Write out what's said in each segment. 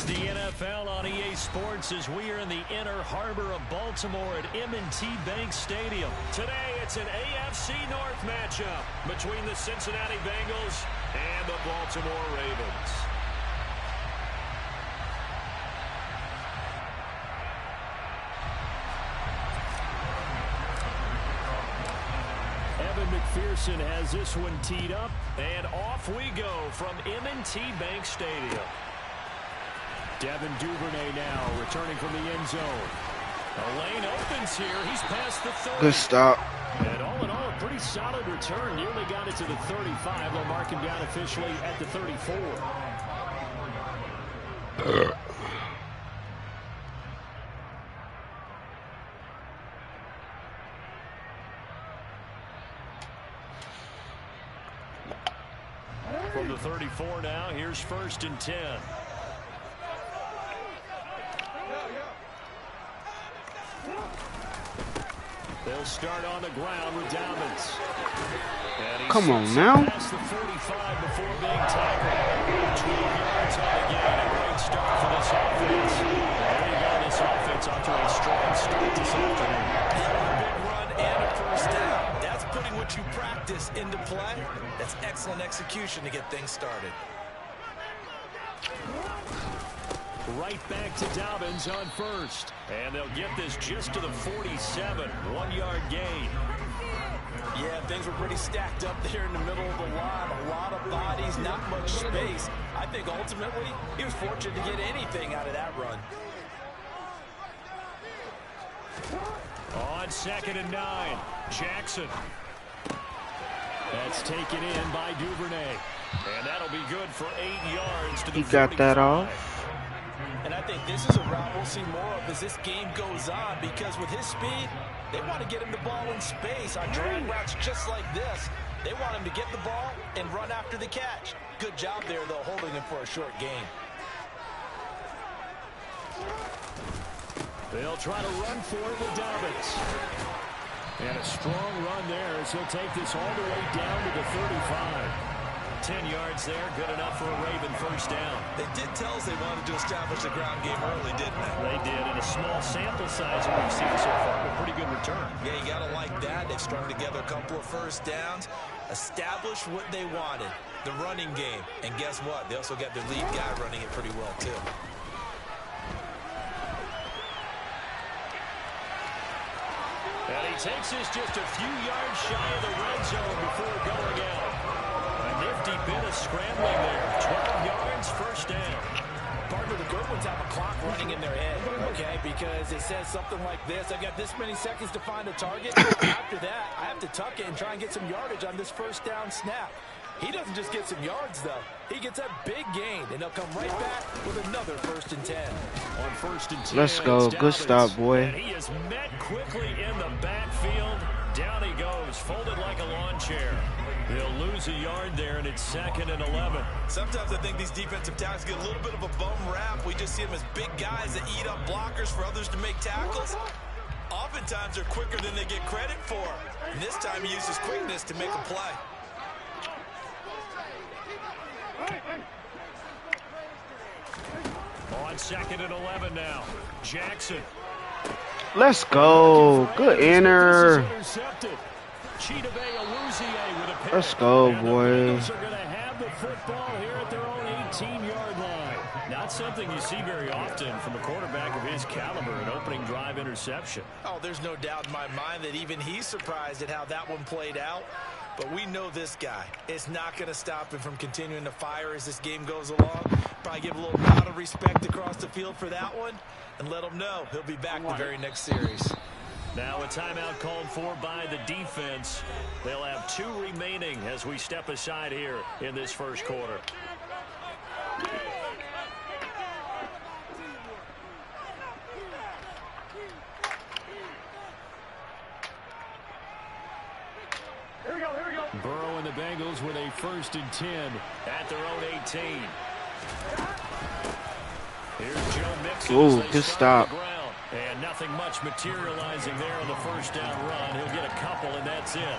It's the NFL on EA Sports as we are in the inner harbor of Baltimore at M&T Bank Stadium. Today, it's an AFC North matchup between the Cincinnati Bengals and the Baltimore Ravens. Evan McPherson has this one teed up, and off we go from M&T Bank Stadium. Devin Duvernay now returning from the end zone. A lane opens here. He's past the 30. Good stop. And all in all, a pretty solid return. Nearly got it to the 35. They'll mark him down officially at the 34. From the 34 now, here's 1st and 10. They'll start on the ground with Dobbins. Come on now. Past the 45 before being tackled. 12 yards on the gain. A great start for this offense. There you go. This offense off to a strong start this afternoon. A big run and a first down. That's putting what you practice into play. That's excellent execution to get things started. Right back to Dobbins on 1st. And they'll get this just to the 47. 1-yard gain. Yeah, things were pretty stacked up there in the middle of the line. A lot of bodies, not much space. I think ultimately he was fortunate to get anything out of that run. On 2nd and 9, Jackson. That's taken in by Duvernay. And that'll be good for 8 yards to the 45. He got that off. And I think this is a route we'll see more of as this game goes on, because with his speed, they want to get him the ball in space on drag routes just like this. They want him to get the ball and run after the catch. Good job there, though, holding him for a short gain. They'll try to run for it with Dobbins. And a strong run there as he'll take this all the way down to the 35. 10 yards there, good enough for a Raven first down. They did tell us they wanted to establish the ground game early, didn't they? They did, in a small sample size that we've seen so far. A pretty good return. Yeah, you got to like that. They've strung together a couple of first downs, established what they wanted, the running game. And guess what? They also got their lead guy running it pretty well, too. And he takes this just a few yards shy of the red zone before going out. A nifty bit of scrambling there. 12 yards, first down. Partner, the good ones have a clock running in their head, okay? Because it says something like this. I've got this many seconds to find a target. After that, I have to tuck it and try and get some yardage on this first down snap. He doesn't just get some yards, though. He gets a big gain, and he'll come right back with another 1st and 10. On 1st and 10, let's go. Good stop, boy. And he is met quickly in the backfield. Down he goes, folded like a lawn chair. They'll lose a yard there, and it's 2nd and 11. Sometimes I think these defensive tackles get a little bit of a bum rap. We just see them as big guys that eat up blockers for others to make tackles. Oftentimes they're quicker than they get credit for. And this time he uses quickness to make a play. On 2nd and 11 now, Jackson. Let's go. Good inner. Let's go, boy. They're going to have the football here at their own 18-yard line. Not something you see very often from a quarterback of his caliber, an opening drive interception. Oh, there's no doubt in my mind that even he's surprised at how that one played out. But we know this guy. It's not going to stop him from continuing to fire as this game goes along. Probably give a little nod of respect across the field for that one and let him know he'll be back the very next series. Now a timeout called for by the defense. They'll have 2 remaining as we step aside here in this first quarter. Burrow and the Bengals with a 1st and 10 at their own 18. Here's Joe Mixon. Ooh, good stop. And nothing much materializing there on the first down run. He'll get a couple, and that's it.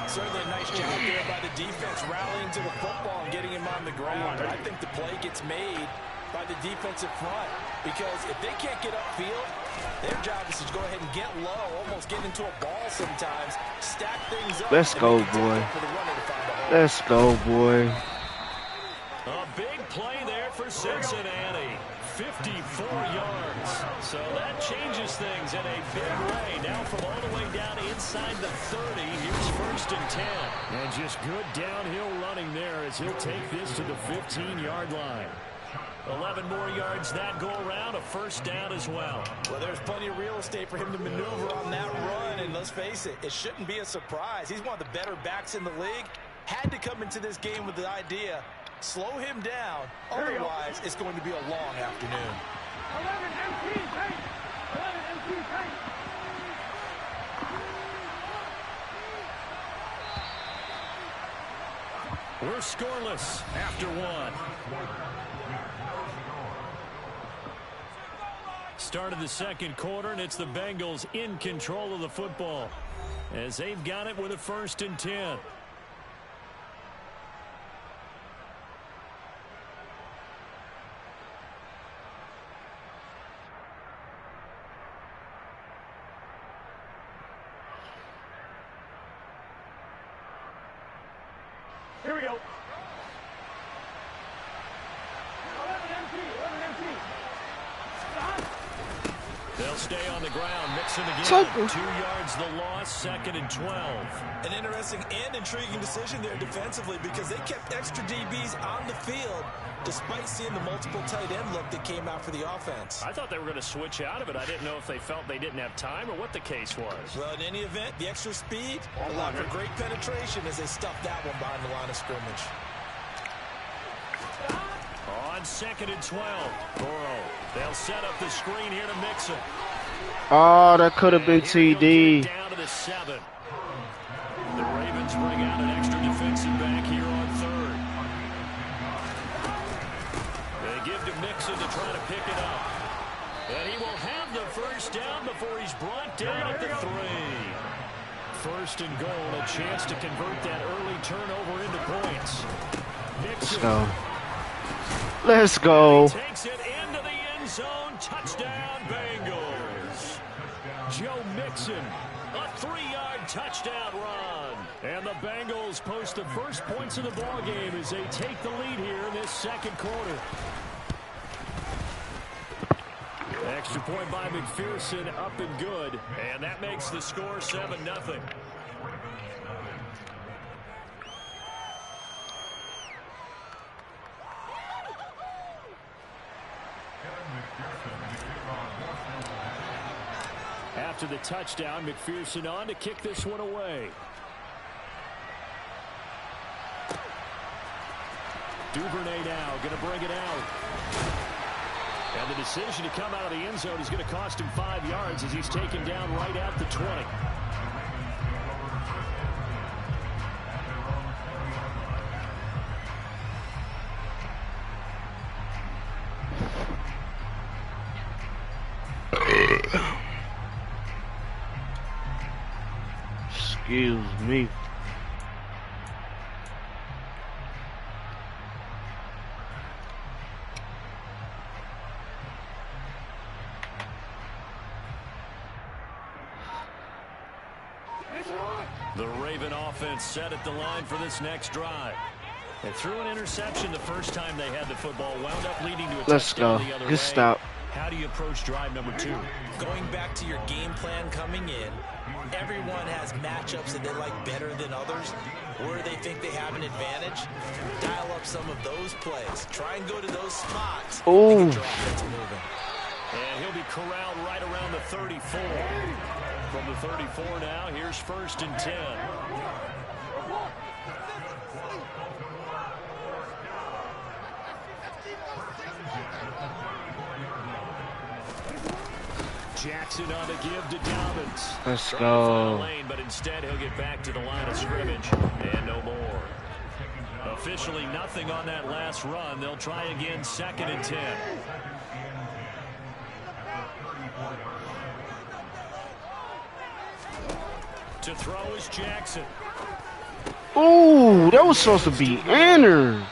Certainly a nice job there by the defense, rallying to the football and getting him on the ground. I think the play gets made by the defensive front, because if they can't get upfield, their job is to go ahead and get low, almost get into a ball sometimes, stack things up. Let's go, boy. Let's go, boy. A big play there for Cincinnati. 54 yards. So that changes things in a big way. Now from all the way down inside the 30, here's 1st and 10. And just good downhill running there as he'll take this to the 15-yard line. 11 more yards that go around, a 1st down as well. Well, there's plenty of real estate for him to maneuver on that run, and let's face it, it shouldn't be a surprise. He's one of the better backs in the league. Had to come into this game with the idea, slow him down, otherwise it's going to be a long afternoon. 11 MP, tank. 11 MP, tank. We're scoreless after 1. Start of the 2nd quarter, and it's the Bengals in control of the football as they've got it with a 1st and 10. Here we go. 11 MP, 11 MP. They'll stay on the ground. Mixon again. 2 yards the loss. 2nd and 12. An interesting and intriguing decision there defensively, because they kept extra DBs on the field despite seeing the multiple tight end look that came out for the offense. I thought they were going to switch out of it. I didn't know if they felt they didn't have time or what the case was. Well, in any event, the extra speed allowed for great penetration as they stuffed that one behind the line of scrimmage. On 2nd and 12. Burrow. They'll set up the screen here to Mixon. Oh, that could have been TD. Down to the 7. The Ravens bring out an extra defensive back here on 3rd. They give to Mixon to try to pick it up. And he will have the 1st down before he's brought down at the 3. 1st and goal, a chance to convert that early turnover into points. Mixon. Let's go. Let's go. He takes it into the end zone. Touchdown, Bengals. Joe Mixon, a 3-yard touchdown run. And the Bengals post the first points of the ball game as they take the lead here in this 2nd quarter. Extra point by McPherson, up and good. And that makes the score 7-0. After the touchdown, McPherson on to kick this one away. Duvernay now going to bring it out. And the decision to come out of the end zone is going to cost him 5 yards as he's taken down right at the 20. Excuse me. The Raven offense set at the line for this next drive. They threw an interception the first time they had the football, wound up leading to a touchdown the other way. Good stop. How do you approach drive number 2? Going back to your game plan coming in, everyone has matchups that they like better than others, where they think they have an advantage. Dial up some of those plays. Try and go to those spots. Oh. And get your offense moving. And he'll be corralled right around the 34. From the 34 now, here's 1st and 10. Jackson on to give to Dobbins. Let's go. Lane, but instead he'll get back to the line of scrimmage and no more. Officially nothing on that last run. They'll try again 2nd and 10. To throw is Jackson. Ooh, that was supposed to be entered. 9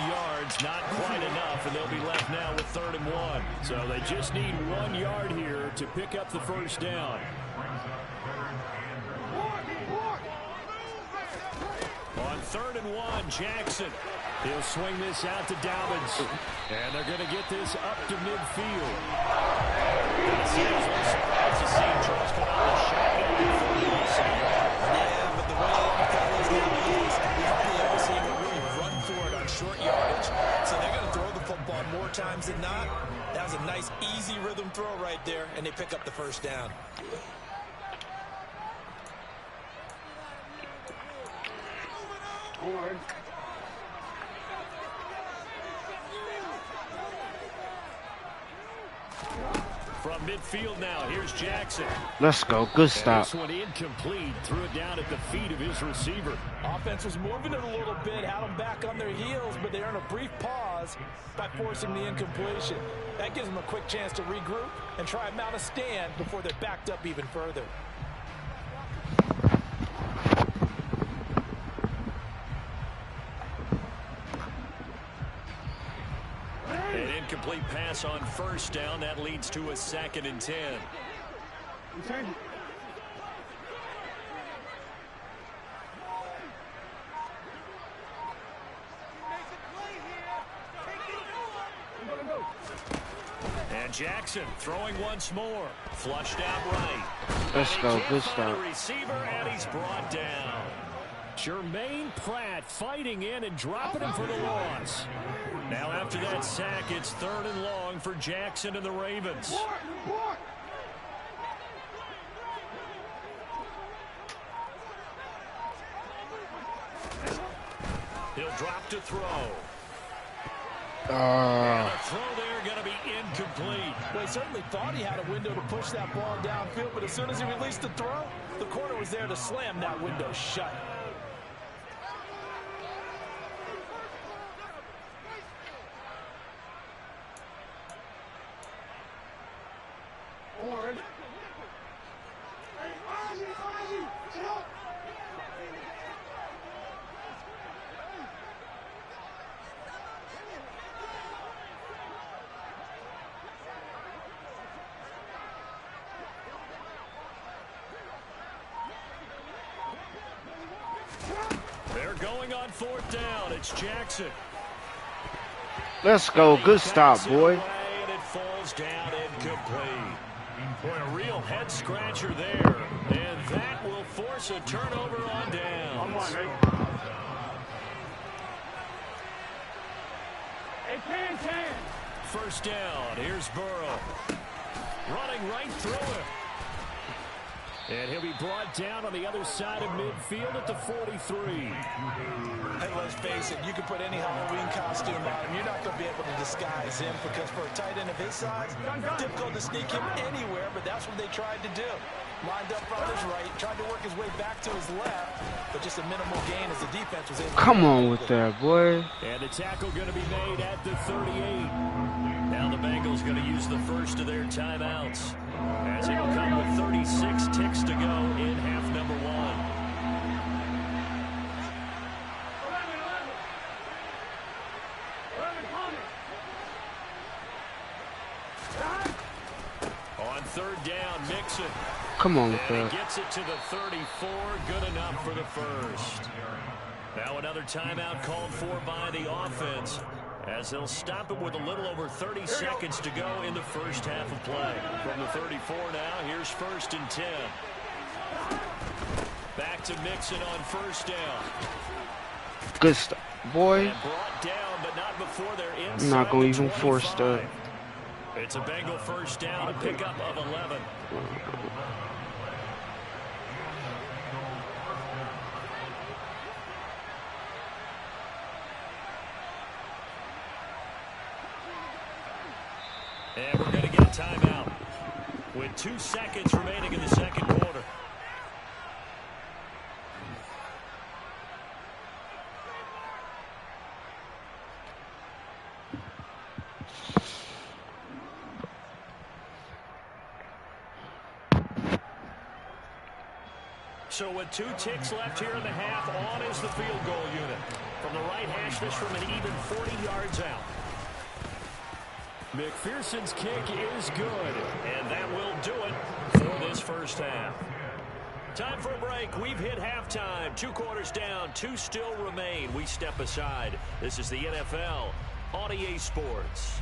yards, not quite enough, and they'll So they just need 1 yard here to pick up the first down. On 3rd and 1, Jackson. He'll swing this out to Dobbins. And they're going to get this up to midfield. Surprised to see Charles come out of the shotgun before the passing. Yeah, but the way the NFL is nowadays, we hardly ever see them really run for it on short yardage. So they're going to throw the football more times than not. That was a nice, easy rhythm throw right there, and they pick up the first down. From midfield now, here's Jackson. Let's go. Good stop. This one incomplete. Threw it down at the feet of his receiver. Offense was moving it a little bit, had them back on their heels, but they earned a brief pause by forcing the incompletion. That gives them a quick chance to regroup and try and mount a stand before they're backed up even further. An incomplete pass on first down. That leads to a 2nd and 10. And Jackson throwing once more. Flushed out right. Let's go. Good stop. Receiver, and he's brought down. Jermaine Pratt fighting in and dropping him for the loss. Now after that sack, it's 3rd and long for Jackson and the Ravens. He'll drop to throw. And the throw there going to be incomplete. Well, he certainly thought he had a window to push that ball downfield, but as soon as he released the throw, the corner was there to slam that window shut. They're going on 4th down. It's Jackson. Let's go. Good stop, boy. And it falls down incomplete. Boy, a real head scratcher there. And that will force a turnover on downs. First down. Here's Burrow. Running right through him. And he'll be brought down on the other side of midfield at the 43. Hey, let's face it, you can put any Halloween costume on him. You're not going to be able to disguise him because for a tight end of his size, difficult to sneak him anywhere, but that's what they tried to do. Lined up on his right, tried to work his way back to his left, but just a minimal gain as the defense was able to... Come on with that, boy. And the tackle going to be made at the 38. Now the Bengals going to use the first of their timeouts, as it'll come with 36 ticks to go in half number 1. On 3rd down, Mixon. Come on with And that. he gets it to the 34. Good enough for the first. Now another timeout called for by the offense, as they'll stop him with a little over 30 seconds to go in the first half of play. From the 34 now, here's 1st and 10. Back to Mixon on first down. Good stop, boy. And brought down, but not before they're inside. I'm not going to the even force 25. that. It's a Bengal first down, a pickup of 11. And we're going to get a timeout with 2 seconds remaining in the second quarter. So with 2 ticks left here in the half, on is the field goal unit. From the right hash, this from an even 40 yards out. McPherson's kick is good, and that will do it for this first half. Time for a break. We've hit halftime. 2 quarters down, 2 still remain. We step aside. This is the NFL on EA Sports.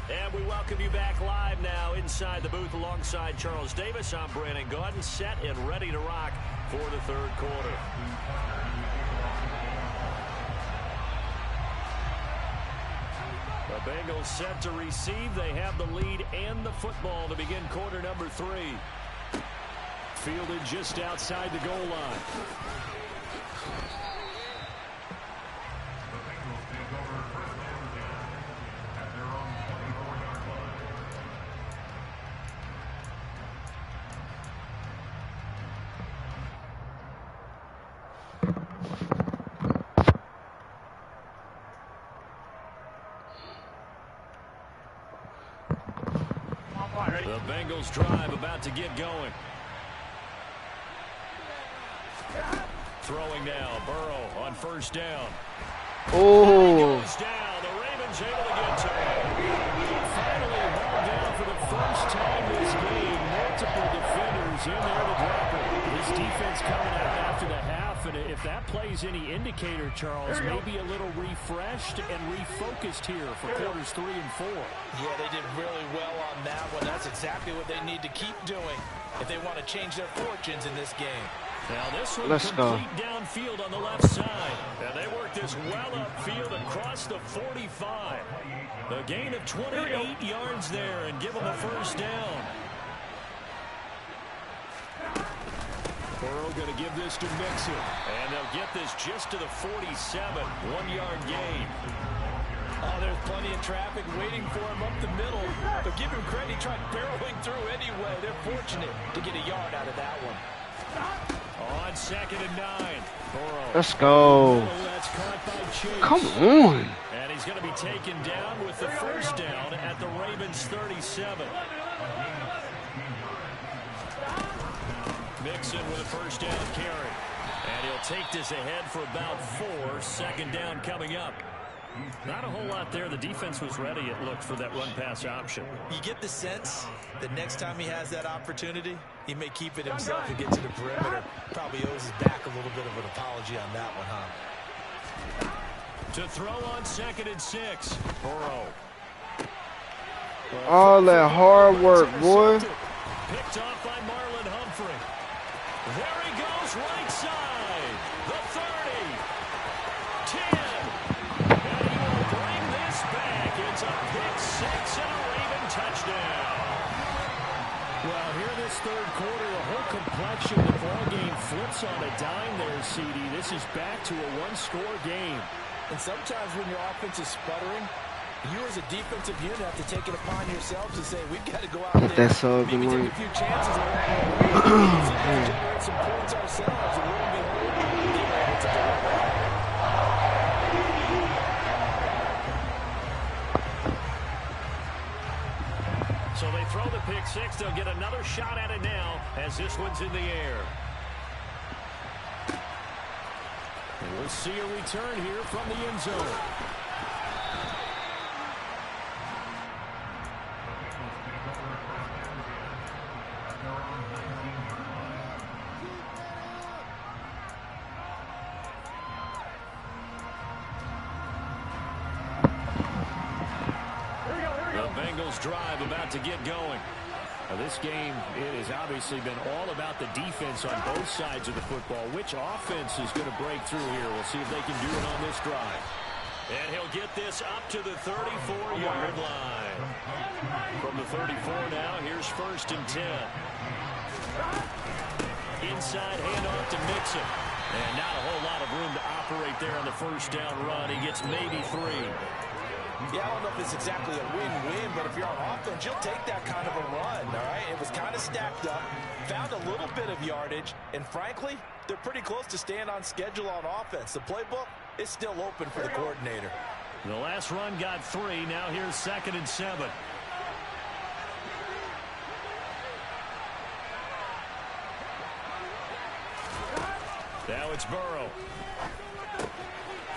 And we welcome you back live now inside the booth alongside Charles Davis. I'm Brandon Gaudin, set and ready to rock for the third quarter. The Bengals set to receive. They have the lead and the football to begin quarter number 3. Fielded just outside the goal line. The Bengals drive about to get going. Throwing now, Burrow on first down. Oh. Goes down. The Ravens able to get to him. Finally hauled down for the first time this game. Multiple defenders in there to drop it. This defense coming out after the half, and if that plays any indicator, Charles, maybe a little refreshed and refocused here for quarters 3 and 4. Yeah, they did really well on that one. That's exactly what they need to keep doing if they want to change their fortunes in this game. Now this one Let's complete go. downfield on the left side. And they work this well upfield across the 45. A gain of 28 yards there and give them a first down. Burrow going to give this to Mixon. And they'll get this just to the 47. 1-yard gain. Oh, there's plenty of traffic waiting for him up the middle. But give him credit, he tried barreling through anyway. They're fortunate to get a yard out of that one. On 2nd and 9. Burrow. Let's go. That's caught by Chase. Come on. And he's going to be taken down with the first down at the Ravens 37. Mixon with a first down carry. And he'll take this ahead for about 4. 2nd down coming up. Not a whole lot there. The defense was ready, it looked, for that run-pass option. You get the sense that next time he has that opportunity, he may keep it himself and get to the perimeter. Probably owes his back a little bit of an apology on that one, huh? To throw on 2nd and 6. Burrow. All that hard work, boy. Picked off by Marlon Humphrey. There he goes, right side. The 30. 10. And he will bring this back. It's a pick-6 and a Raven touchdown. Well, here this third quarter, the whole complexion of the ball game flips on a dime there, CD. This is back to a 1-score game. And sometimes when your offense is sputtering, you as a defensive unit have to take it upon yourselves to say, we've got to go out there, That's so maybe good. take a few chances and generate some points ourselves. And lo and behold, they were able to deliver. So they throw the pick-6. They'll get another shot at it now as this one's in the air. And we'll see a return here from the end zone. Drive about to get going. Now this game, it has obviously been all about the defense on both sides of the football. Which offense is going to break through here? We'll see if they can do it on this drive. And he'll get this up to the 34-yard line. From the 34 now, here's 1st and 10. Inside handoff to Mixon. And not a whole lot of room to operate there on the first down run. He gets maybe 3. Yeah, I don't know if it's exactly a win-win, but if you're on offense, you'll take that kind of a run, all right? It was kind of stacked up, found a little bit of yardage, and frankly, they're pretty close to staying on schedule on offense. The playbook is still open for the coordinator. The last run got 3. Now here's 2nd and 7. Now it's Burrow.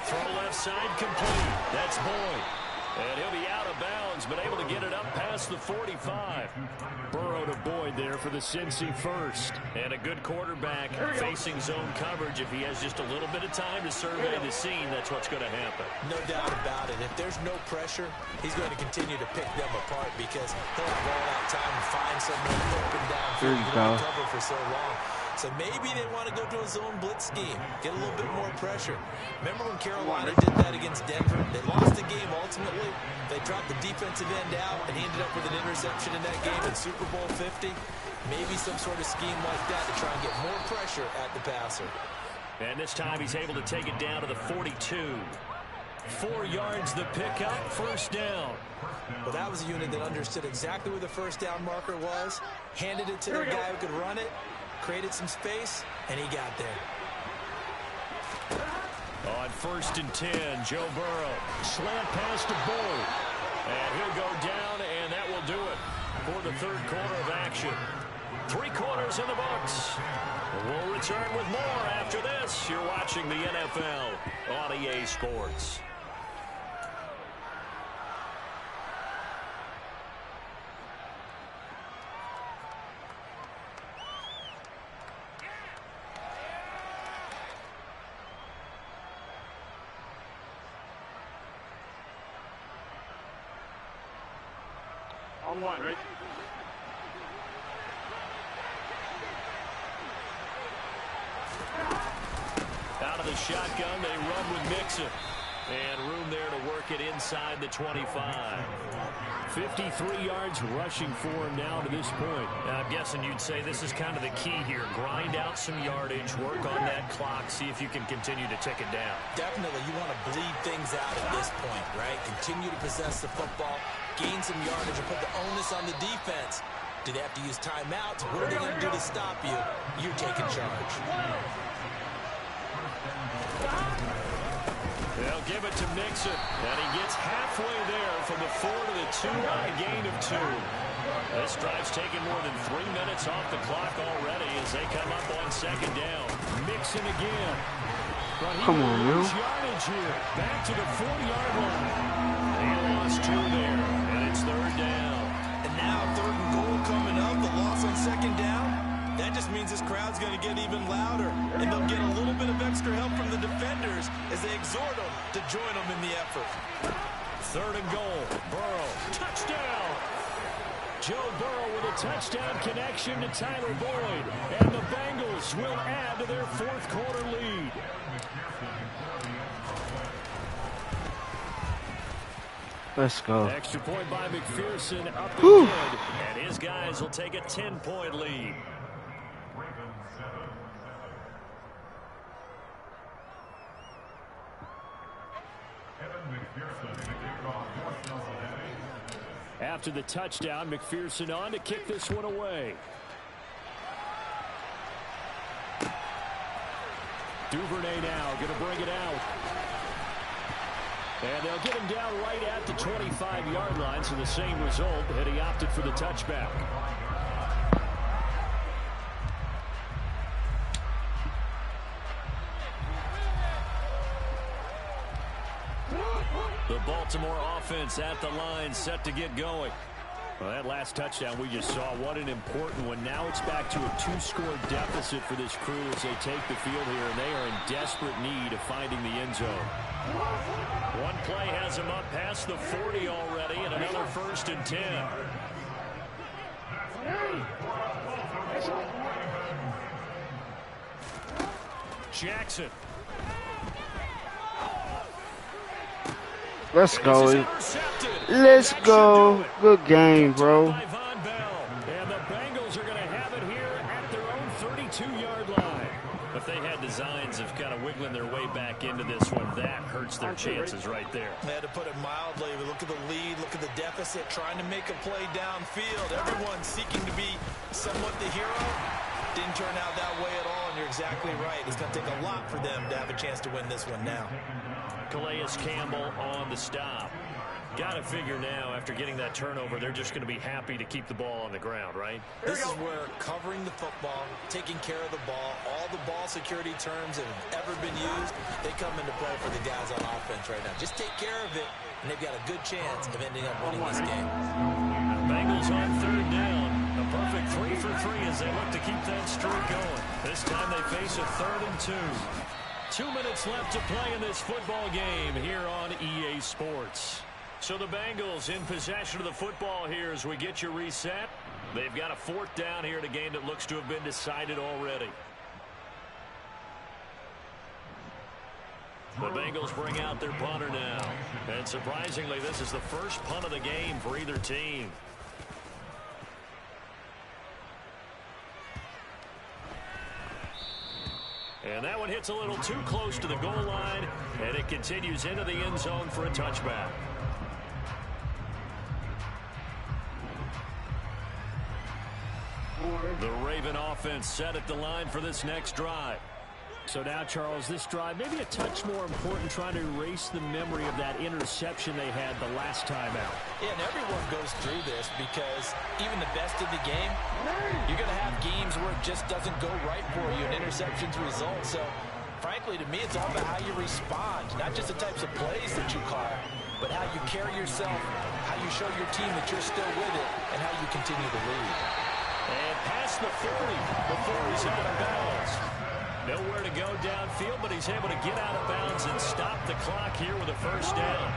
Throw left side complete. That's Boyd. And he'll be out of bounds, but able to get it up past the 45. Burrow to Boyd there for the Cincy first. And a good quarterback facing zone coverage. If he has just a little bit of time to survey the scene, that's what's going to happen. No doubt about it. If there's no pressure, he's going to continue to pick them apart because he'll have all that time to find someone open downfield. He can cover for so long. So maybe they want to go to a zone blitz scheme, get a little bit more pressure. Remember when Carolina did that against Denver? They lost the game ultimately. They dropped the defensive end out, and he ended up with an interception in that game in Super Bowl 50. Maybe some sort of scheme like that to try and get more pressure at the passer. And this time he's able to take it down to the 42. 4 yards the pickup, first down. Well, that was a unit that understood exactly where the first down marker was, handed it to the guy who could run it, created some space, and he got there. On 1st and 10, Joe Burrow. Slant pass to Boyd. And he'll go down, and that will do it for the 3rd quarter of action. 3 quarters in the books. We'll return with more after this. You're watching the NFL on EA Sports. On 1, right? Out of the shotgun, they run with Mixon. And room there to work it inside the 25. 53 yards rushing for him now to this point. I'm guessing you'd say this is kind of the key here. Grind out some yardage, work on that clock, see if you can continue to tick it down. Definitely, you want to bleed things out at this point, right? Continue to possess the football, gain some yardage, and put the onus on the defense. Do they have to use timeouts? What are they going to do to stop you? You're taking charge. They'll give it to Mixon, and he gets halfway there from the 4 to the 2 on a gain of 2. This drive's taken more than 3 minutes off the clock already as they come up on 2nd down. Mixon again. But he Come on, man. Yardage here. Back to the 40-yard line. They lost 2 there, and it's 3rd down. And now 3rd and goal coming up. The loss on 2nd down. That just means this crowd's going to get even louder, and they'll get a little bit of extra help from the defenders as they exhort them to join them in the effort. 3rd and goal. Burrow. Touchdown. Joe Burrow with a touchdown connection to Tyler Boyd. And the Bengals will add to their 4th quarter lead. Let's go. Extra point by McPherson up and good. And his guys will take a 10-point lead. After the touchdown, McPherson on to kick this one away. Duvernay now going to bring it out. And they'll get him down right at the 25-yard line, so the same result, and he opted for the touchback. The Baltimore offense at the line, set to get going. Well, that last touchdown we just saw, what an important one. Now it's back to a 2-score deficit for this crew as they take the field here, and they are in desperate need of finding the end zone. One play has him up past the 40 already, and another 1st and 10. Jackson. Let's go. Let's go. Good game, bro. And the Bengals are going to have it here at their own 32-yard line. If they had designs of kind of wiggling their way back into this one, that hurts their chances right there. They had to put it mildly. Look at the lead, look at the deficit, trying to make a play downfield. Everyone seeking to be somewhat the hero. Didn't turn out that way at all, and you're exactly right. It's going to take a lot for them to have a chance to win this one now. Calais Campbell on the stop. Got to figure now, after getting that turnover, they're just going to be happy to keep the ball on the ground, right? This is where covering the football, taking care of the ball, all the ball security terms that have ever been used, they come into play for the guys on offense right now. Just take care of it, and they've got a good chance of ending up winning this game. Bengals on third down. A perfect 3 for 3 as they look to keep that streak going. This time they face a 3rd and 2. 2 minutes left to play in this football game here on EA Sports. So the Bengals in possession of the football here as we get you reset. They've got a 4th down here in a game that looks to have been decided already. The Bengals bring out their punter now. And surprisingly, this is the first punt of the game for either team. And that one hits a little too close to the goal line, and it continues into the end zone for a touchback. The Raven offense set at the line for this next drive. So now, Charles, this drive maybe a touch more important, trying to erase the memory of that interception they had the last time out. Yeah, and everyone goes through this because even the best of the game, you're going to have games where it just doesn't go right for you and interceptions result. So, frankly, to me, it's all about how you respond, not just the types of plays that you call, but how you carry yourself, how you show your team that you're still with it, and how you continue to lead. And past the 40 before he's out of bounds. Nowhere to go downfield, but he's able to get out of bounds and stop the clock here with a first down.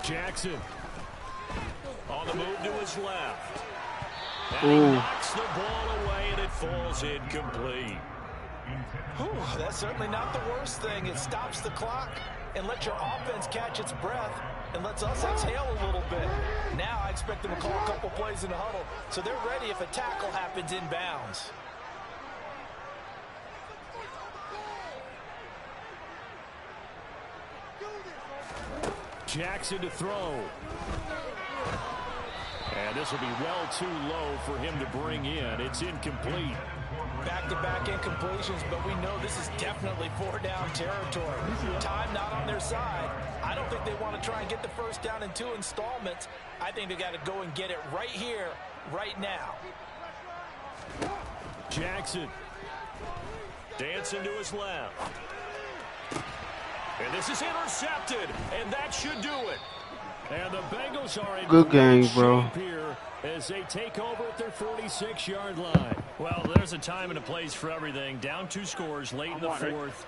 Jackson. On the move to his left. And he knocks the ball away, and it falls incomplete. Whew, that's certainly not the worst thing. It stops the clock and lets your offense catch its breath and lets us exhale a little bit. Now I expect them to call a couple plays in the huddle, so they're ready if a tackle happens inbounds. Jackson to throw. And this will be well too low for him to bring in. It's incomplete. Back-to-back incompletions, but we know this is definitely 4-down territory. Time not on their side. I don't think they want to try and get the first down in 2 installments. I think they got to go and get it right here, right now. Jackson. Dancing to his left. And this is intercepted, and that should do it. And the Bengals are in good game, bro. Here as they take over at their 46-yard line. Well, there's a time and a place for everything. Down 2 scores late in the 4th.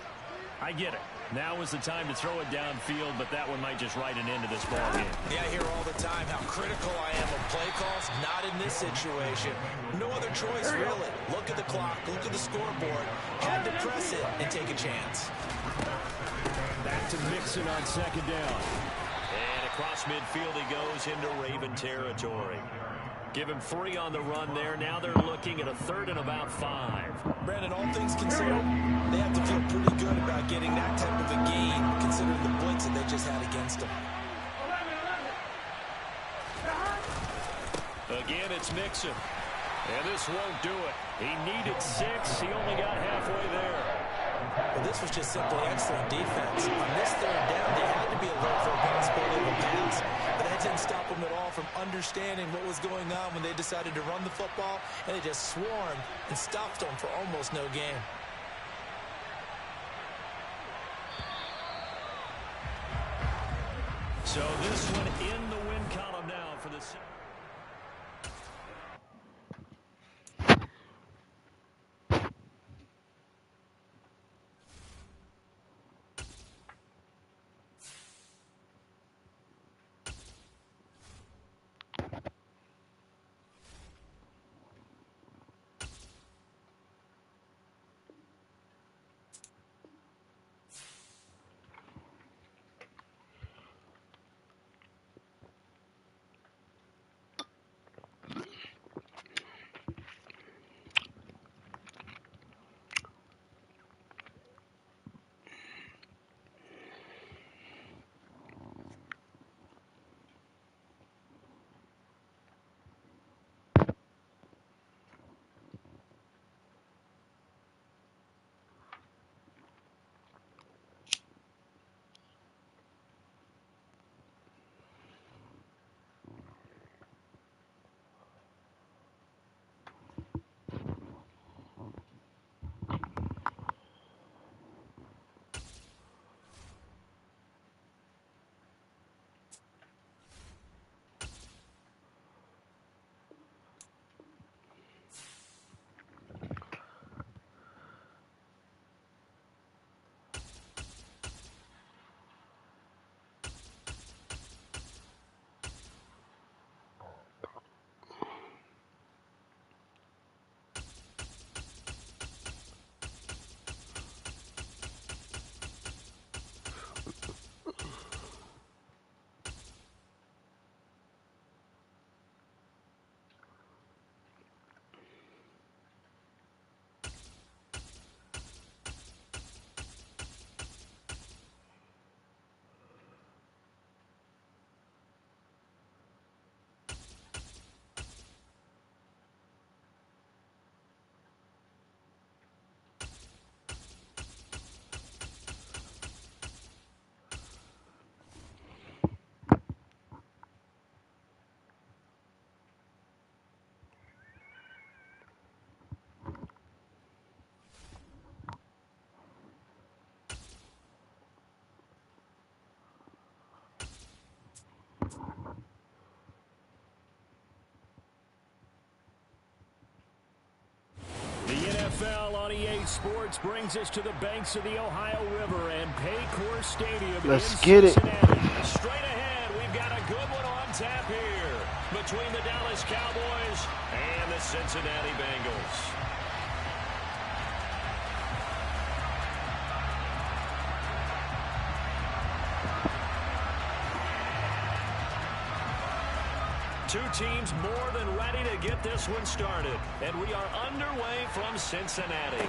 I get it. Now is the time to throw it downfield, but that one might just write an end to this ball game. Yeah, I hear all the time how critical I am of play calls. Not in this situation. No other choice, really. Look at the clock. Look at the scoreboard. Had to press it and take a chance. Back to Mixon on 2nd down. And across midfield he goes into Raven territory. Give him 3 on the run there. Now they're looking at a 3rd and about 5. Brandon, all things considered, they have to feel pretty good about getting that type of a gain, considering the blitz that they just had against them. Again, it's Mixon. And this won't do it. He needed 6. He only got halfway there. Well, this was just simply excellent defense. On this 3rd down, they had to be alert for a possibility of a pass, but that didn't stop them at all from understanding what was going on when they decided to run the football, and they just swarmed and stopped them for almost no gain. So this one in the win column now for the... NFL on EA Sports brings us to the banks of the Ohio River and Paycor Stadium Let's in get it. Cincinnati. Straight ahead, we've got a good one on tap here between the Dallas Cowboys and the Cincinnati Bengals. Two teams more than ready to get this one started. And we are underway from Cincinnati.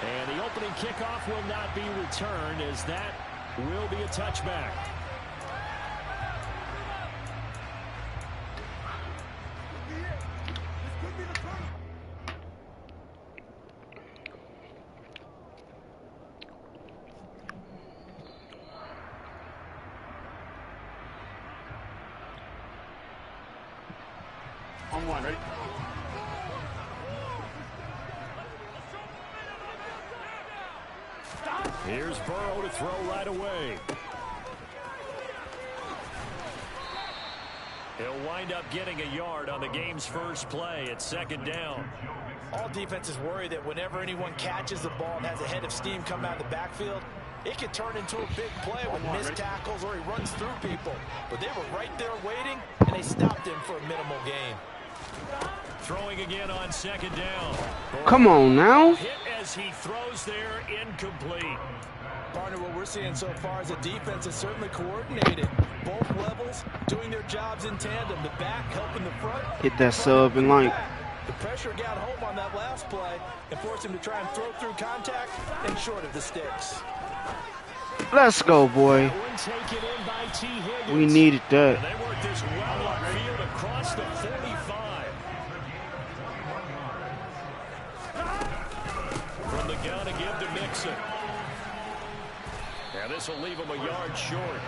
And the opening kickoff will not be returned, as that will be a touchback. On one, ready? Here's Burrow to throw right away. He'll wind up getting a yard on the game's first play at second down. All defenses worry that whenever anyone catches the ball and has a head of steam come out of the backfield, it could turn into a big play with missed tackles or he runs through people. But they were right there waiting, and they stopped him for a minimal gain. Throwing again on second down. Come on now. Hit as he throws there, incomplete. Partner, what we're seeing so far is a defense is certainly coordinated. Both levels doing their jobs in tandem. The back helping the front. Hit that sub and like. The pressure got home on that last play and forced him to try and throw through contact and short of the sticks. Let's go, boy. We needed that. And they work this well upfield across the 45. From the gun to give to Mixon. And this will leave him a yard short.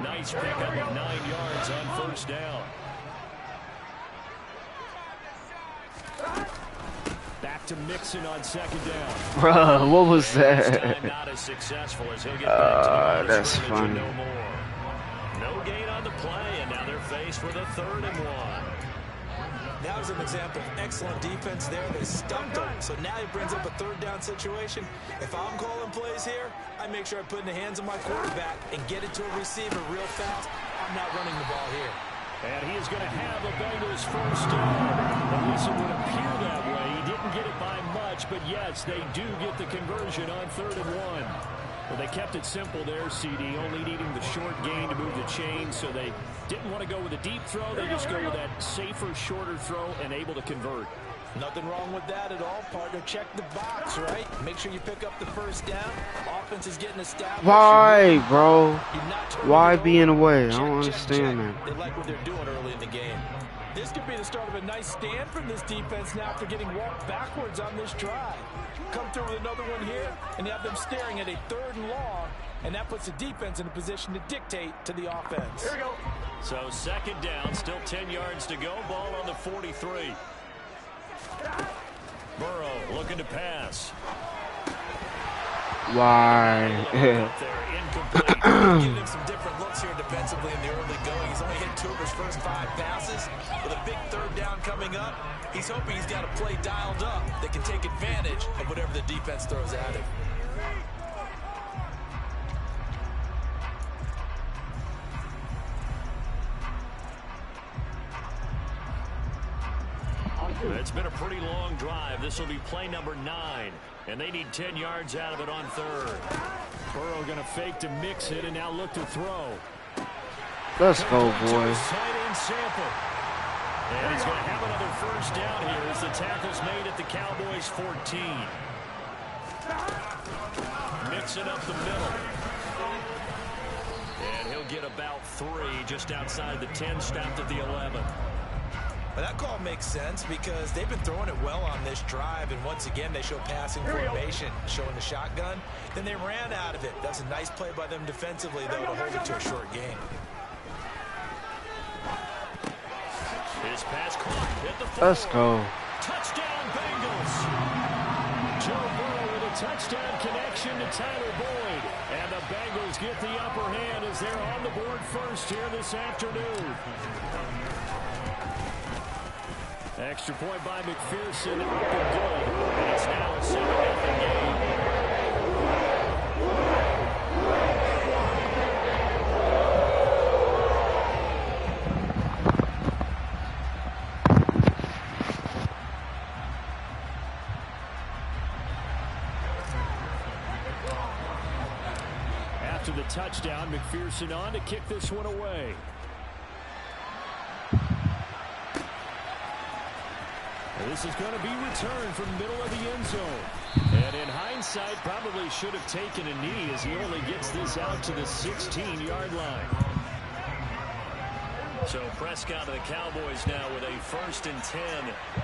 Nice pickup of 9 yards on first down. Back to Mixon on second down. Bruh, what was that? Not as successful as he'll get back to the That's funny. no more. No gain on the play, and now they're faced with a 3rd and 1. That was an example of excellent defense there. They stumped him. So now he brings up a 3rd down situation. If I'm calling plays here, I make sure I put it in the hands of my quarterback and get it to a receiver real fast. I'm not running the ball here. And he is going to have a Bengals first down. At least it would appear that way. He didn't get it by much, but yes, they do get the conversion on 3rd and 1. Well, they kept it simple there, CD, only needing the short gain to move the chain, so they didn't want to go with a deep throw. They just go with that safer, shorter throw and able to convert. Nothing wrong with that at all, partner. Check the box, right? Make sure you pick up the first down. Offense is getting established. Why, bro? Why be in the way? I don't understand that. They like what they're doing early in the game. This could be the start of a nice stand from this defense now after getting walked backwards on this drive. Come through with another one here, and you have them staring at a 3rd and long, and that puts the defense in a position to dictate to the offense. Here we go. So second down, still 10 yards to go. Ball on the 43. Burrow looking to pass. Why? Giving him some different looks here defensively in the early going. He's only hit 2 of his first 5 passes. With a big 3rd down coming up, he's hoping he's got a play dialed up that can take advantage of whatever the defense throws at him. It's been a pretty long drive. This will be play number 9, and they need 10 yards out of it on 3rd. Burrow going to fake to mix it and now look to throw. Let's go, boys. And he's going to have another first down here as the tackle's made at the Cowboys' 14. Mixing up the middle. And he'll get about 3 just outside the 10, stopped at the 11. Well, that call makes sense because they've been throwing it well on this drive, and once again they show passing formation, showing the shotgun. Then they ran out of it. That's a nice play by them defensively, though, to hold it to a short game. His pass caught. Hit the Let's go. Touchdown, Bengals. Joe Burrow with a touchdown connection to Tyler Boyd. And the Bengals get the upper hand as they're on the board first here this afternoon. Extra point by McPherson. Up and good. And it's now a 7-0 game. After the touchdown, McPherson on to kick this one away. This is going to be returned from the middle of the end zone. And in hindsight, probably should have taken a knee as he only gets this out to the 16-yard line. So Prescott and the Cowboys now with a 1st and 10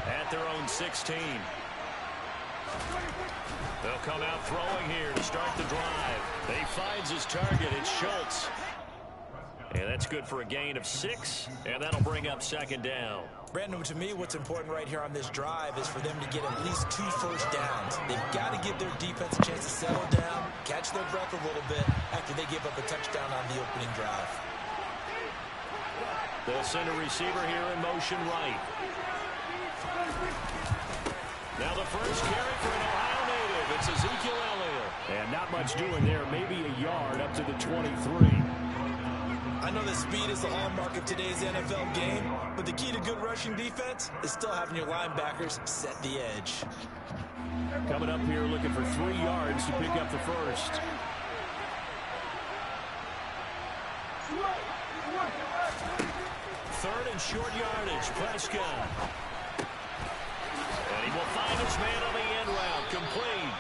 at their own 16. They'll come out throwing here to start the drive. He finds his target. It's Schultz. And that's good for a gain of 6, and that'll bring up 2nd down. Brandon, to me, what's important right here on this drive is for them to get at least 2 first downs. They've got to give their defense a chance to settle down, catch their breath a little bit after they give up a touchdown on the opening drive. They'll send a receiver here in motion right. Now the first carry for an Ohio native. It's Ezekiel Elliott. And not much doing there. Maybe a yard up to the 23. I know that speed is the hallmark of today's NFL game, but the key to good rushing defense is still having your linebackers set the edge. Coming up here looking for 3 yards to pick up the first. Third and short yardage, Prescott. And he will find his man on the end route, complete.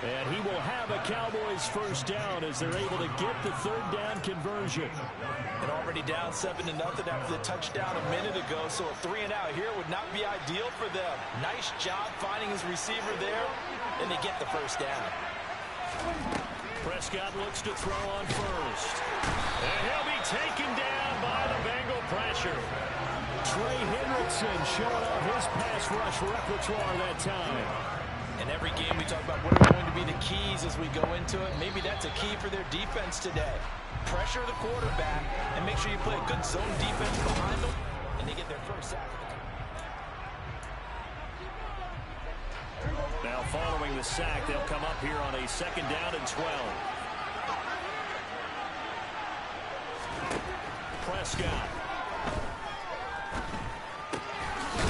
And he will have a Cowboys first down as they're able to get the 3rd down conversion. And already down 7-0 after the touchdown a minute ago, so a 3-and-out here would not be ideal for them. Nice job finding his receiver there, and they get the first down. Prescott looks to throw on first. And he'll be taken down by the Bengal pressure. Trey Hendrickson showing off his pass rush repertoire that time. In every game we talk about what are going to be the keys as we go into it. Maybe that's a key for their defense today. Pressure the quarterback and make sure you play a good zone defense behind them, and they get their first sack. Now following the sack, they'll come up here on a 2nd down and 12. Prescott.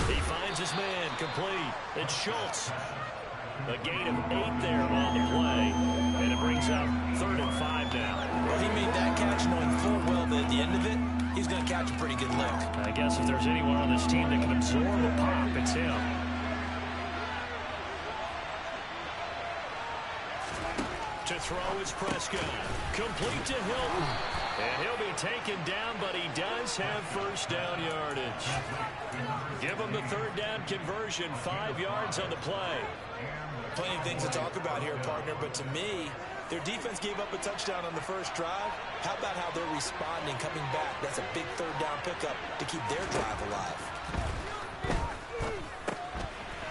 He finds his man, complete. It's Schultz. A gain of 8 there on the play. And it brings up 3rd and 5 now. Well, he made that catch knowing full well that at the end of it, he's going to catch a pretty good lick. I guess if there's anyone on this team that can absorb a pop, it's him. To throw is Prescott. Complete to Hilton. And he'll be taken down, but he does have first down yardage. Give him the 3rd down conversion, 5 yards on the play. Plenty of things to talk about here, partner, but to me, their defense gave up a touchdown on the first drive. How about how they're responding, coming back? That's a big 3rd down pickup to keep their drive alive.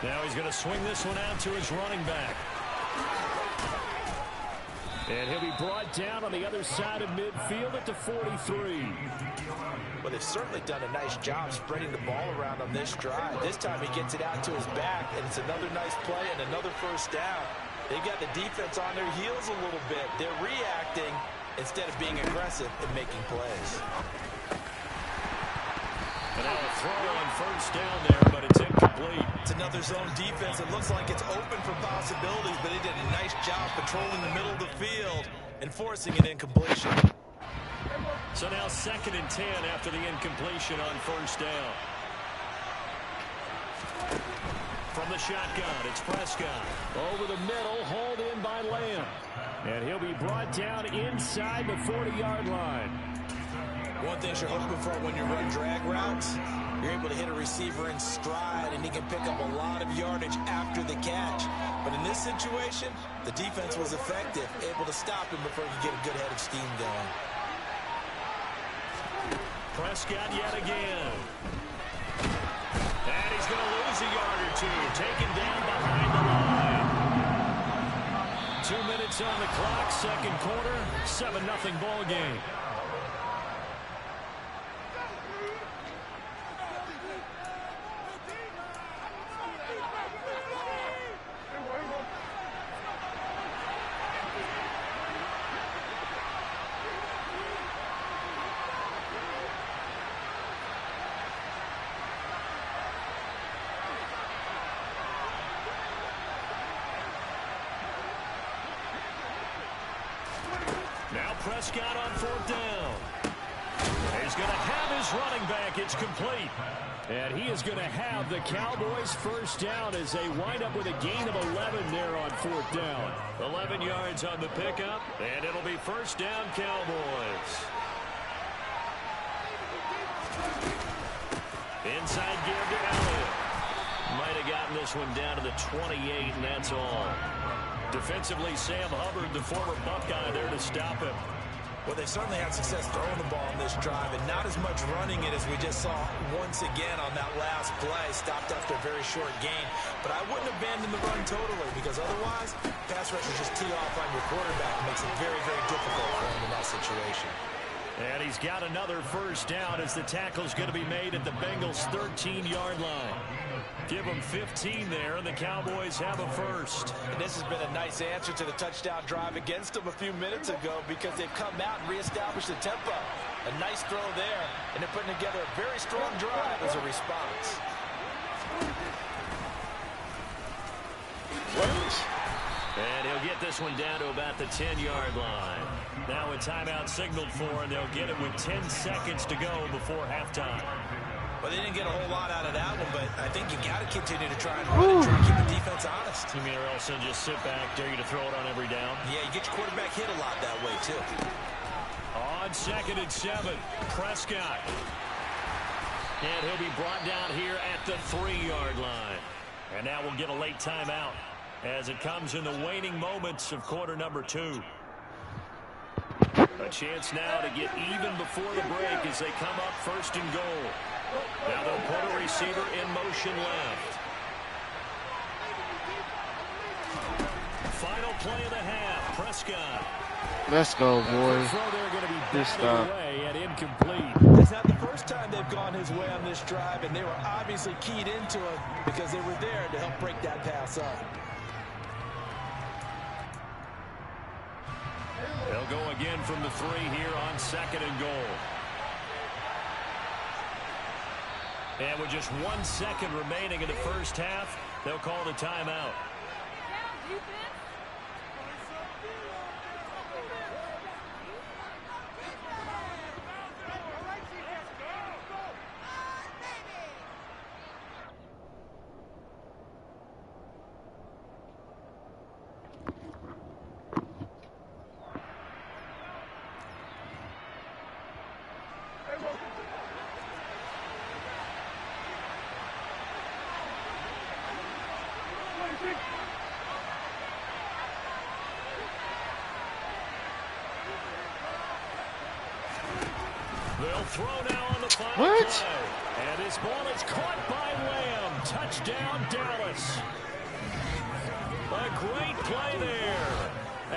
Now he's going to swing this one out to his running back. And he'll be brought down on the other side of midfield at the 43. Well, they've certainly done a nice job spreading the ball around on this drive. This time he gets it out to his back, and it's another nice play and another first down. They've got the defense on their heels a little bit. They're reacting instead of being aggressive and making plays. And now a throw on first down there, but it's incomplete. It's another zone defense. It looks like it's open for possibilities, but they did a nice job patrolling the middle of the field and forcing an incompletion. So now 2nd and 10 after the incompletion on first down. From the shotgun, it's Prescott. Over the middle, hauled in by Lamb. And he'll be brought down inside the 40-yard line. One thing you're hoping for when you run drag routes, you're able to hit a receiver in stride, and he can pick up a lot of yardage after the catch. But in this situation, the defense was effective, able to stop him before he could get a good head of steam going. Prescott yet again. And he's going to lose a yard or 2, taken down behind the line. 2 minutes on the clock, 2nd quarter, 7-0 ball game. Prescott on 4th down. He's going to have his running back. It's complete. And he is going to have the Cowboys first down as they wind up with a gain of 11 there on 4th down. 11 yards on the pickup, and it'll be first down Cowboys. Inside give to Elliott. Might have gotten this one down to the 28, and that's all. Defensively, Sam Hubbard, the former Buckeye, there to stop him. Well, they certainly had success throwing the ball on this drive, and not as much running it as we just saw once again on that last play. Stopped after a very short gain. But I wouldn't abandon the run totally, because otherwise, pass rushers just tee off on your quarterback. It makes it very, very difficult for him in that situation. And he's got another first down as the tackle's going to be made at the Bengals' 13-yard line. Give them 15 there, and the Cowboys have a first. And this has been a nice answer to the touchdown drive against them a few minutes ago, because they've come out and reestablished the tempo. A nice throw there, and they're putting together a very strong drive as a response. And he'll get this one down to about the 10-yard line. Now a timeout signaled for, and they'll get it with 10 seconds to go before halftime. Well, they didn't get a whole lot out of that one, but I think you got to continue to try and run and try to keep the defense honest. You mean or else they'll just sit back, dare you to throw it on every down? Yeah, you get your quarterback hit a lot that way, too. On 2nd and 7, Prescott. And he'll be brought down here at the 3-yard line. And now we'll get a late timeout as it comes in the waning moments of quarter number 2. A chance now to get even before the break as they come up 1st and goal. Now they'll put a receiver in motion left. Final play of the half. Prescott. Let's go, boys. Throw there going to be This batted away and incomplete. It's not the first time they've gone his way on this drive, and they were obviously keyed into it because they were there to help break that pass up. They'll go again from the 3 here on 2nd and goal. And with just 1 second remaining in the first half, they'll call the timeout. They'll throw now on the final play. And his ball is caught by Lamb. Touchdown, Dallas. A great play there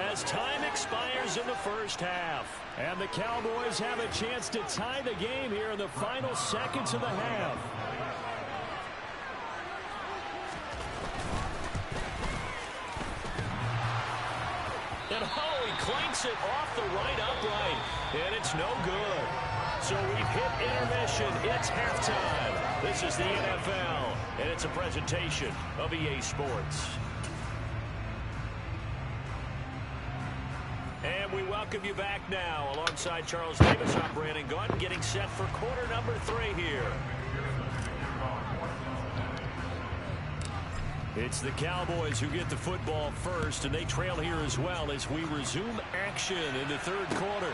as time expires in the first half. And the Cowboys have a chance to tie the game here in the final seconds of the half. And he clanks it off the right upright. And it's no good. So we've hit intermission. It's halftime. This is the NFL, and it's a presentation of EA Sports. And we welcome you back now. Alongside Charles Davis, I'm Brandon Gaudin, getting set for quarter number 3 here. It's the Cowboys who get the football first, and they trail here as well as we resume action in the third quarter.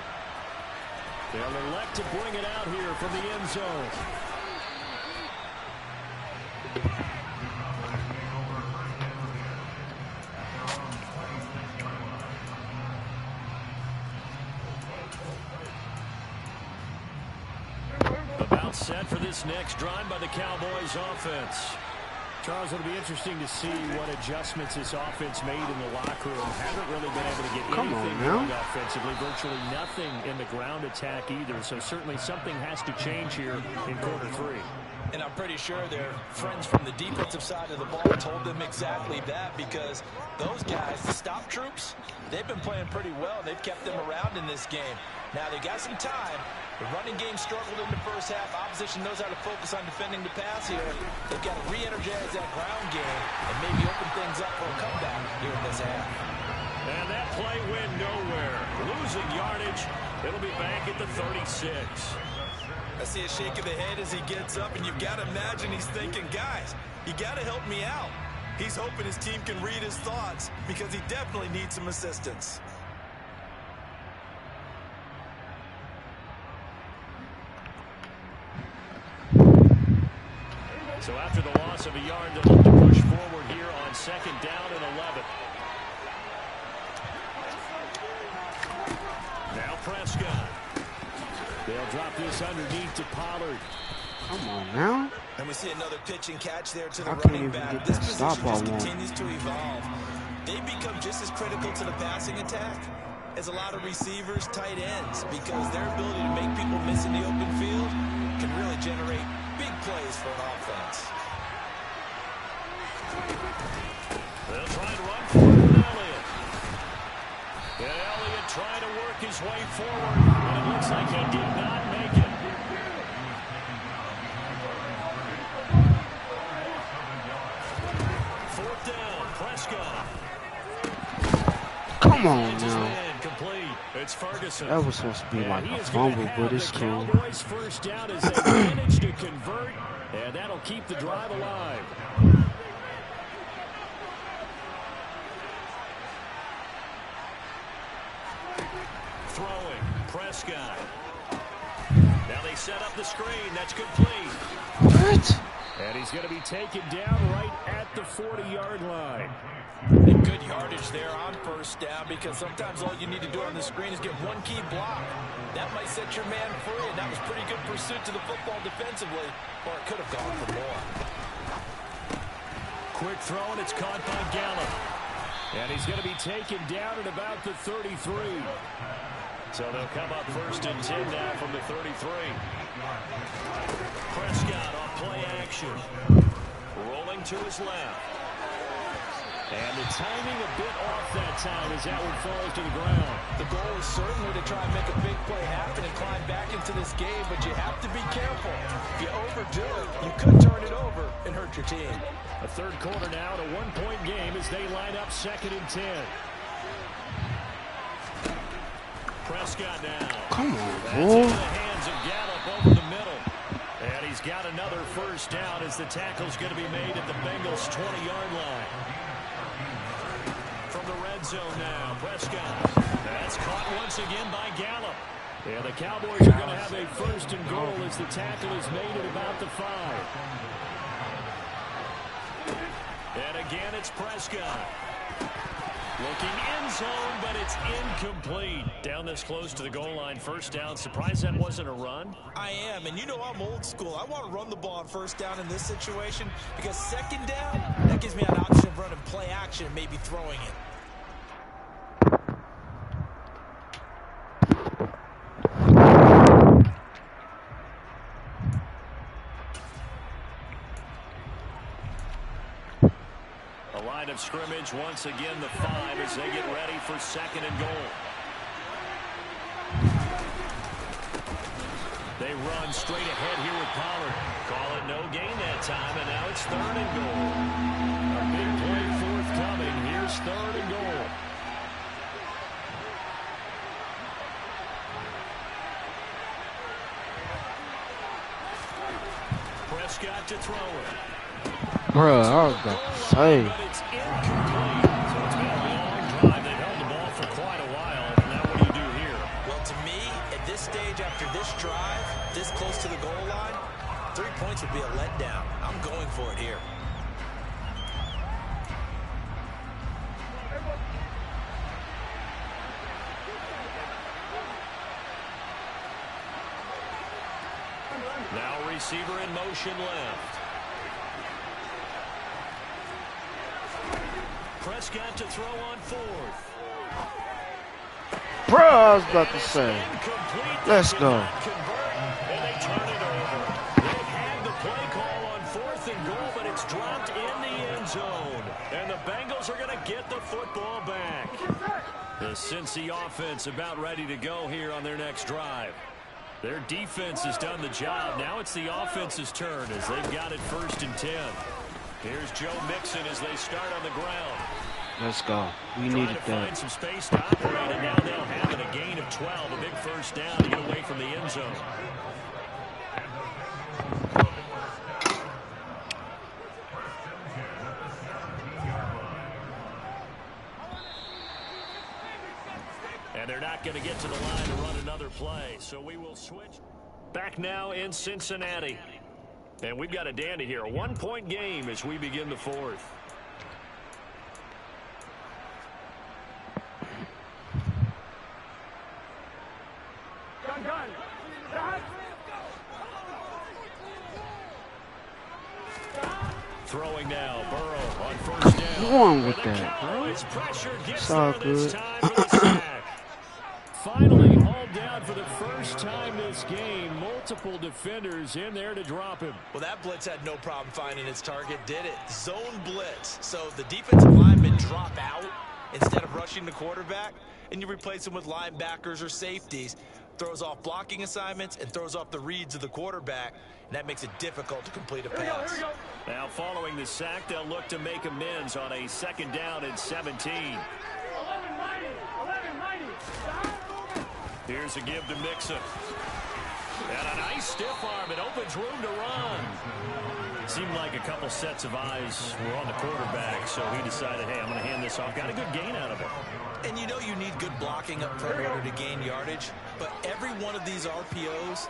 They'll elect to bring it out here from the end zone. About set for this next drive by the Cowboys offense. Charles, it'll be interesting to see what adjustments this offense made in the locker room. Haven't really been able to get anything going offensively. Virtually nothing in the ground attack either. So certainly something has to change here in quarter 3. And I'm pretty sure their friends from the defensive side of the ball told them exactly that, because those guys, the stop troops, they've been playing pretty well. They've kept them around in this game. Now they got some time. The running game struggled in the first half. Opposition knows how to focus on defending the pass here. They've got to re-energize that ground game and maybe open things up for a comeback here in this half. And that play went nowhere. Losing yardage. It'll be back at the 36. I see a shake of the head as he gets up, and you've got to imagine he's thinking, guys, you got to help me out. He's hoping his team can read his thoughts because he definitely needs some assistance. So after the loss of a yard, they'll look to push forward here on 2nd down and 11. Now Prescott. They'll drop this underneath to Pollard. Come on now. And we see another pitch and catch there to the I running can't even back. get This that position stop ball just on. continues to evolve. They become just as critical to the passing attack as a lot of receivers, tight ends, because their ability to make people miss in the open field can really generate big plays for an offense. They'll try to run forward with Elliott. And Elliott trying to work his way forward, and it looks like he did not make it. Fourth down, Prescott. Come on now. Complete. It's Ferguson. That was supposed to be like a fumble, but it's cool. Cowboys first down as they manage to convert, and that'll keep the drive alive. Throwing, Prescott. Now they set up the screen. That's complete. What? And he's going to be taken down right at the 40-yard line. And good yardage there on first down, because sometimes all you need to do on the screen is get one key block. That might set your man free, and that was pretty good pursuit to the football defensively, or it could have gone for more. Quick throw, and it's caught by Gallup. And he's going to be taken down at about the 33. So they'll come up 1st and 10 now from the 33. Prescott on play action. Rolling to his left. And the timing a bit off that time as that one falls to the ground. The goal is certainly to try and make a big play happen and climb back into this game, but you have to be careful. If you overdo it, you could turn it over and hurt your team. A third quarter now, and a one-point game as they line up 2nd and 10. Prescott now. Come on, That's boy. into the hands of Gallup over the middle. And he's got another first down as the tackle's going to be made at the Bengals' 20-yard line. From the red zone now, Prescott. That's caught once again by Gallup. And the Cowboys are going to have a 1st and goal as the tackle is made at about the 5. And again, it's Prescott. Looking end zone, but it's incomplete. Down this close to the goal line, first down. Surprised that wasn't a run? I am, and you know I'm old school. I want to run the ball on first down in this situation, because 2nd down, that gives me an option of running play action and maybe throwing it. Of scrimmage once again, the 5 as they get ready for 2nd and goal. They run straight ahead here with Pollard. Call it no gain that time, and now it's 3rd and goal. A big play forthcoming. Here's 3rd and goal. Prescott to throw it. Bruh, I was about to say. But it's incomplete. So it's been a long drive. They've held the ball for quite a while. Now what do you do here? Well, to me, at this stage after this drive, this close to the goal line, 3 points would be a letdown. I'm going for it here. Now receiver in motion left. Prescott to throw on 4th. Bro, I was about to say. Let's go. And they turn it over. They've had the play call on 4th and goal, but it's dropped in the end zone. And the Bengals are going to get the football back. The Cincy offense about ready to go here on their next drive. Their defense has done the job. Now it's the offense's turn as they've got it 1st and 10. Here's Joe Mixon as they start on the ground. Let's go. We needed that. Find some space to operate, and now they'll have it. A gain of 12, a big first down to get away from the end zone. And they're not going to get to the line to run another play, so we will switch. Back now in Cincinnati. And we've got a dandy here. A 1-point game as we begin the fourth. Throwing now, Burrow on first down. Come on with that, bro. It's all good. Finally hauled down for the first time this game. Multiple defenders in there to drop him. Well, that blitz had no problem finding its target, did it? Zone blitz. So the defensive linemen drop out instead of rushing the quarterback, and you replace them with linebackers or safeties. Throws off blocking assignments and throws off the reads of the quarterback, and that makes it difficult to complete a pass. Now following the sack, they'll look to make amends on a second down and 17. Here's a give to Mixon. And a nice stiff arm. It opens room to run. Seemed like a couple sets of eyes were on the quarterback, so he decided, hey, I'm going to hand this off. Got a good gain out of it. And you know you need good blocking up front in order to gain yardage, but every one of these RPOs,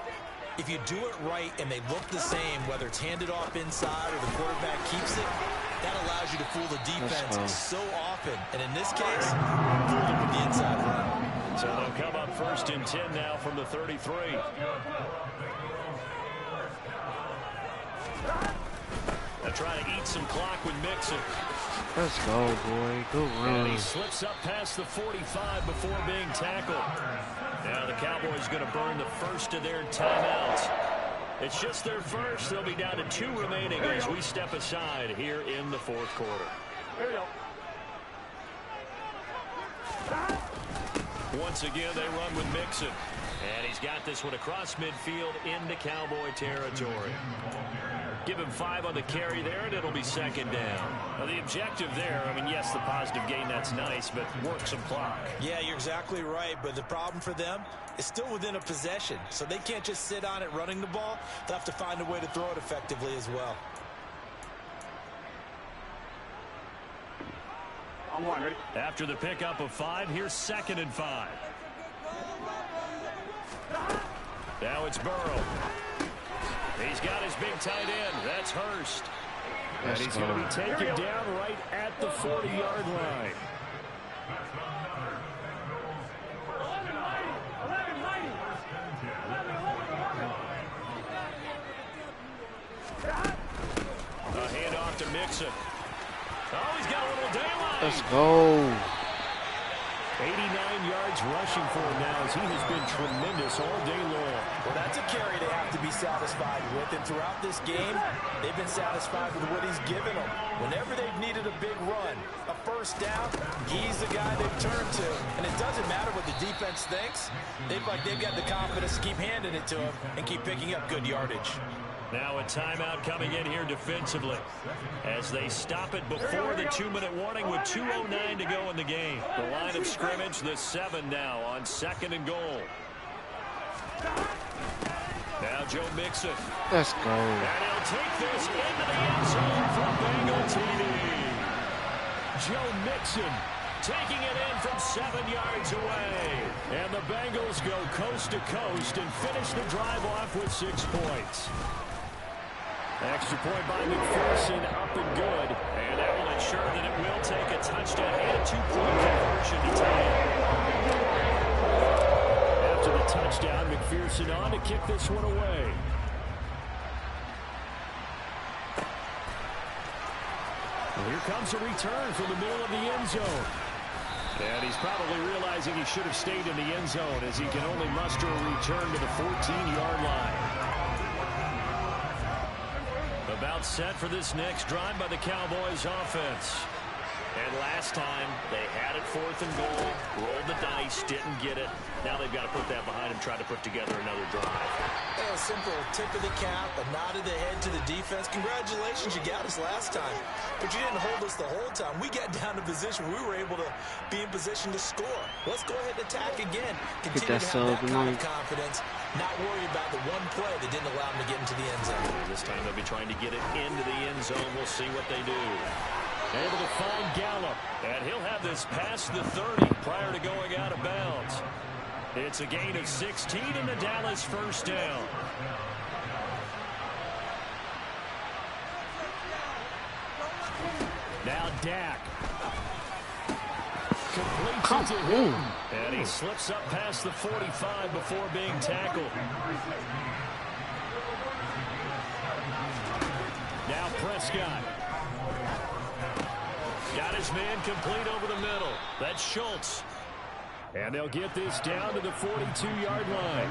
if you do it right and they look the same, whether it's handed off inside or the quarterback keeps it, that allows you to fool the defense so often. And in this case, fooled them with the inside run. So they'll come up first and 10 now from the 33. They're trying to eat some clock with Mixon. Let's go, boy. Good run. And he slips up past the 45 before being tackled. Now the Cowboys going to burn the first of their timeouts. It's just their first. They'll be down to 2 remaining as we step aside here in the fourth quarter. Once again, they run with Mixon. And he's got this one across midfield into Cowboy territory. Give him 5 on the carry there, and it'll be second down. Well, the objective there, I mean, yes, the positive gain, that's nice, but work some clock. Yeah, you're exactly right, but the problem for them is still within a possession, so they can't just sit on it running the ball. They'll have to find a way to throw it effectively as well. On one, ready? After the pickup of 5, here's second and 5. Now it's Burrow. He's got his big tight end. That's Hurst. And he's going to be taken down right at the 40-yard line. A handoff to Mixon. Oh, he's got a little daylight. Let's go. 89 yards rushing for him now as he has been tremendous all day long. Well, that's a carry they have to be satisfied with, and throughout this game, they've been satisfied with what he's given them. Whenever they've needed a big run, a first down, he's the guy they've turned to. And it doesn't matter what the defense thinks. They've got the confidence to keep handing it to him and keep picking up good yardage. Now a timeout coming in here defensively as they stop it before the 2-minute warning with 2:09 to go in the game. The line of scrimmage, the 7 now on second and goal. Now Joe Mixon. Let's go. And he'll take this into the end zone for Bengal TD. Joe Mixon taking it in from 7 yards away. And the Bengals go coast to coast and finish the drive off with 6 points. Extra point by McPherson, up and good. And that will ensure that it will take a touchdown and a 2-point conversion to tie it. After the touchdown, McPherson on to kick this one away. And here comes a return from the middle of the end zone. And he's probably realizing he should have stayed in the end zone as he can only muster a return to the 14-yard line. About set for this next drive by the Cowboys offense. And last time, they had it 4th and goal, rolled the dice, didn't get it. Now they've got to put that behind them, try to put together another drive. A simple tip of the cap, a nod of the head to the defense. Congratulations, you got us last time. But you didn't hold us the whole time. We got down to position where we were able to be in position to score. Let's go ahead and attack again. Continue to have that kind of confidence. Not worry about the one play that didn't allow them to get into the end zone. This time they'll be trying to get it into the end zone. We'll see what they do. Able to find Gallup, and he'll have this past the 30 prior to going out of bounds. It's a gain of 16 in the Dallas first down. Now Dak. Completes it to him, and he slips up past the 45 before being tackled. Now Prescott. Got his man complete over the middle. That's Schultz. And they'll get this down to the 42-yard line.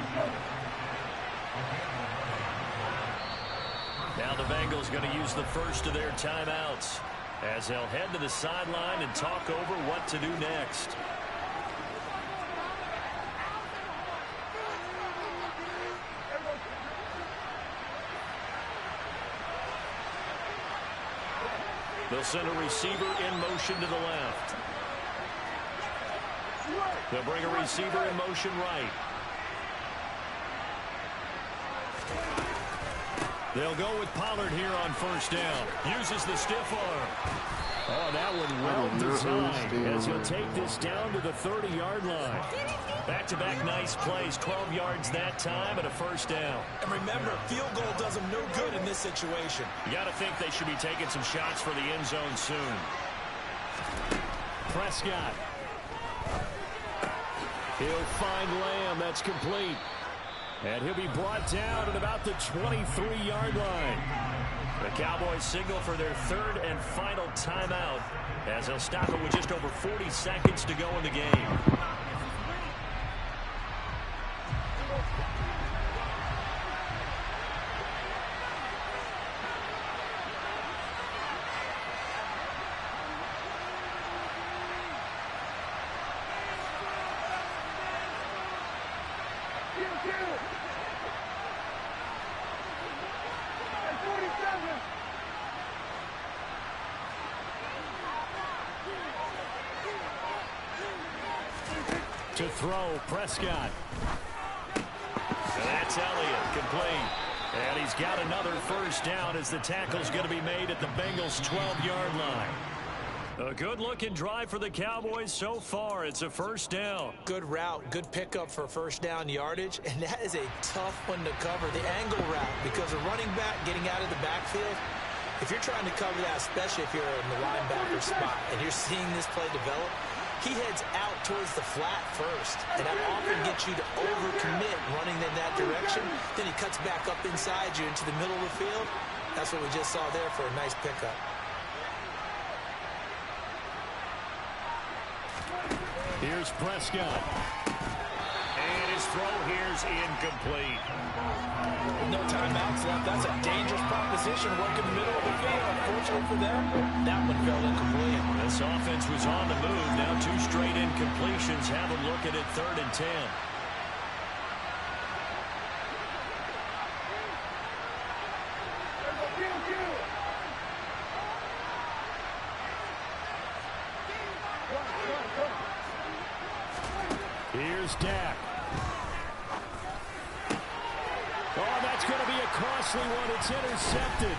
Now the Bengals going to use the first of their timeouts as they'll head to the sideline and talk over what to do next. They'll send a receiver in motion to the left. They'll bring a receiver in motion right. They'll go with Pollard here on first down. Uses the stiff arm. Oh, that one well designed as he'll take this down to the 30-yard line. Back-to-back nice plays, 12 yards that time and a first down. And remember, field goal does them no good in this situation. You got to think they should be taking some shots for the end zone soon. Prescott. He'll find Lamb. That's complete. And he'll be brought down at about the 23-yard line. The Cowboys signal for their third and final timeout as they'll stop it with just over 40 seconds to go in the game. To throw, Prescott. So that's Elliott, complete. And he's got another first down as the tackle's going to be made at the Bengals' 12-yard line. A good-looking drive for the Cowboys so far. It's a first down. Good route, good pickup for first down yardage, and that is a tough one to cover, the angle route, because a running back getting out of the backfield, if you're trying to cover that, especially if you're in the linebacker spot, and you're seeing this play develop, he heads out towards the flat first, and that often gets you to overcommit running in that direction. Then he cuts back up inside you into the middle of the field. That's what we just saw there for a nice pickup. Here's Prescott. And his throw here's incomplete. No timeouts left. That's a dangerous proposition working the middle of the field. Unfortunately for them, that one fell incomplete. This offense was on the move. Now 2 straight incompletions. Have them looking at 3rd and 10. Here's Dak. Oh, that's going to be a costly one. It's intercepted.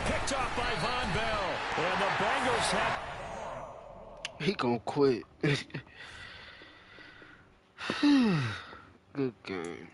Picked off by Von Bell. And the Bengals have... He gonna quit. Good game.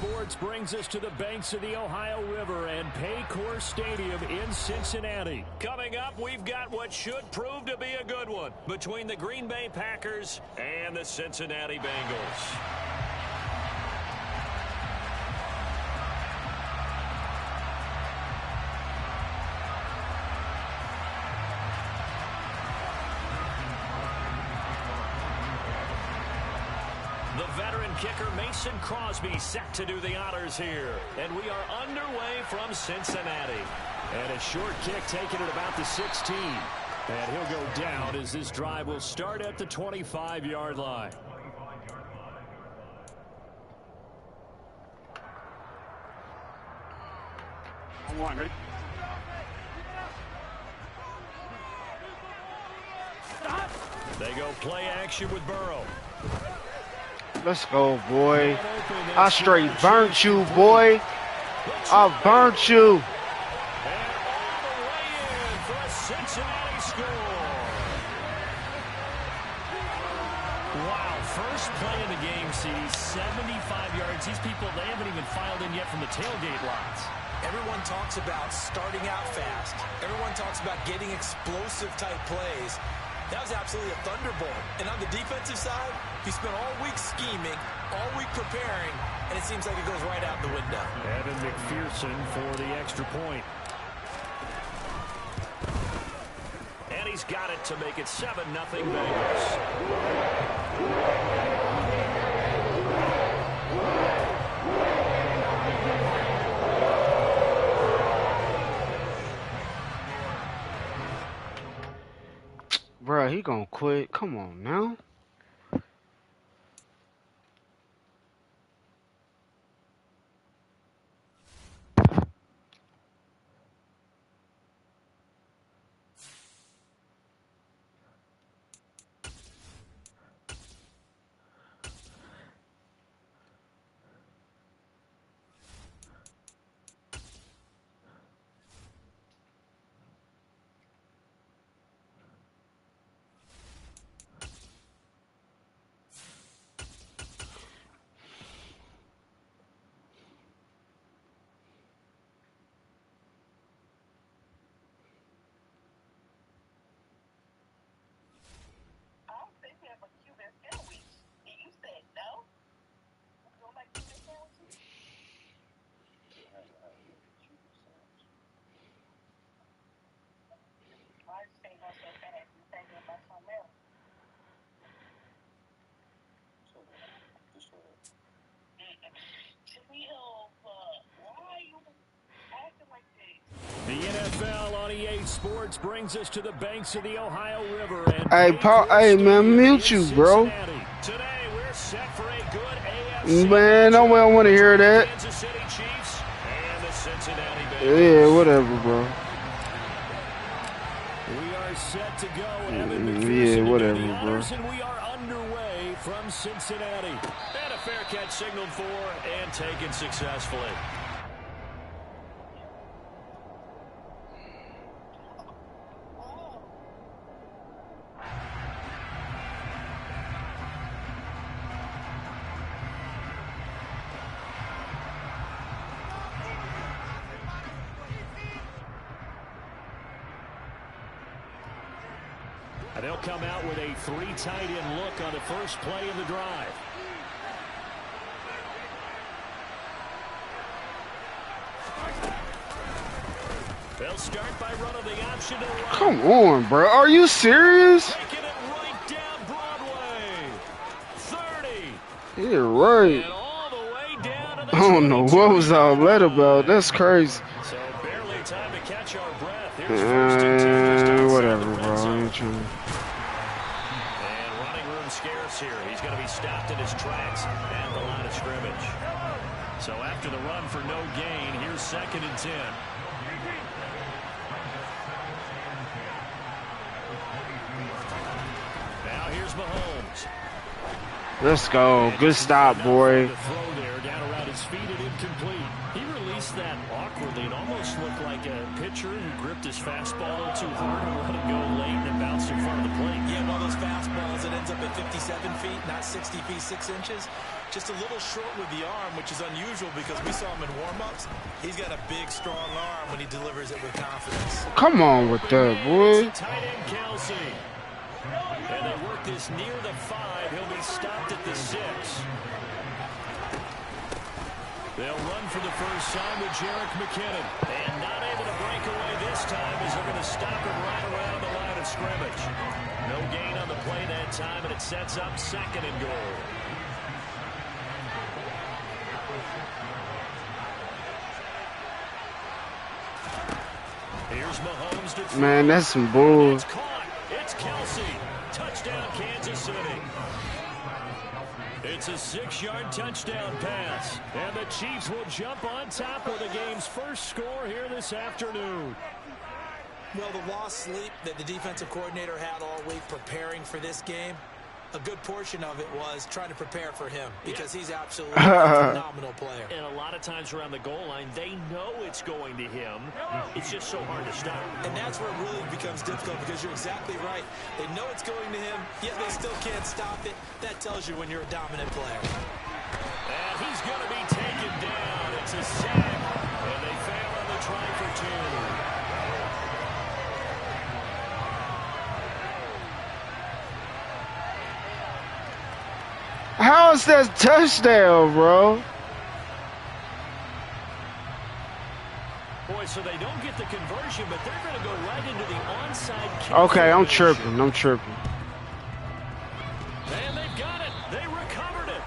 Sports brings us to the banks of the Ohio River and Paycor Stadium in Cincinnati. Coming up, we've got what should prove to be a good one between the Green Bay Packers and the Cincinnati Bengals. The veteran kicker Mason Crosby set to do the honors here. And we are underway from Cincinnati. And a short kick taken at about the 16. And he'll go down as this drive will start at the 25-yard line. They go play action with Burrow. Let's go, boy. I straight burnt you, boy. I burnt you. And all the way in for a Cincinnati score. Wow, first play of the game sees 75 yards. These people, they haven't even filed in yet from the tailgate lots. Everyone talks about starting out fast. Everyone talks about getting explosive type plays. That was absolutely a thunderbolt. And on the defensive side, he spent all week scheming, all week preparing, and it seems like it goes right out the window. Evan McPherson for the extra point. And he's got it to make it 7-0 Bengals. Bruh, he gonna quit. Come on now. The NFL on EA Sports brings us to the banks of the Ohio River. And Hey, man, mute you, bro. Today we're set for a good AFC. Man, no way I want to hear that. Kansas City Chiefs and the Cincinnati Bengals. Yeah, whatever, bro. We are set to go. Evan Yeah, McPherson whatever, to do the bro. honors, and we are underway from Cincinnati. And a fair catch signaled for and taken successfully. And they'll come out with a 3 tight end look on the first play of the drive. They'll start by running the option to the right. Come on, bro. Are you serious? Taking it right down Broadway. 30. Yeah, right. And all the way down to the I don't know what was all that about. That's crazy. So barely time to catch our breath. Here's first and 10 just outside Whatever, the red bro. I zone. ain't trying. And running room scarce here. He's going to be stopped in his tracks at the line of scrimmage. So after the run for no gain, here's 2nd and 10. Now here's Mahomes. Let's go. Good stop, boy. The throw there down around his feet and incomplete. He released that awkwardly. It almost looked like a pitcher who gripped his fastball fastball a little too hard and let it go late and it bounced in front of the plate. Yeah, one of those fastballs that ends up at 57 feet, not 60 feet, 6 inches. Just a little short with the arm, which is unusual because we saw him in warm-ups. He's got a big, strong arm when he delivers it with confidence. Come on with that, boy. Tight end Kelsey. And they work this near the 5. He'll be stopped at the 6. They'll run for the first time with Jerick McKinnon. And not able to break away this time as they're going to stop him right around the line of scrimmage. No gain on the play that time, and it sets up 2nd and goal. Here's Mahomes to throw. Man, that's some bull. It's caught. It's Kelsey. Touchdown, Kansas City. It's a 6-yard touchdown pass. And the Chiefs will jump on top of the game's first score here this afternoon. Well, the lost sleep that the defensive coordinator had all week preparing for this game, a good portion of it was trying to prepare for him because he's absolutely a phenomenal player. And a lot of times around the goal line, they know it's going to him. It's just so hard to stop. And that's where it really becomes difficult because you're exactly right. They know it's going to him, yet they still can't stop it. That tells you when you're a dominant player. And he's going to be taken down. It's a sack. And they fail on the try for 2. How is that touchdown, bro? Boy, so they don't get the conversion, but they're going to go right into the onside kick. Okay, I'm tripping. I'm tripping. And they've got it. They recovered it.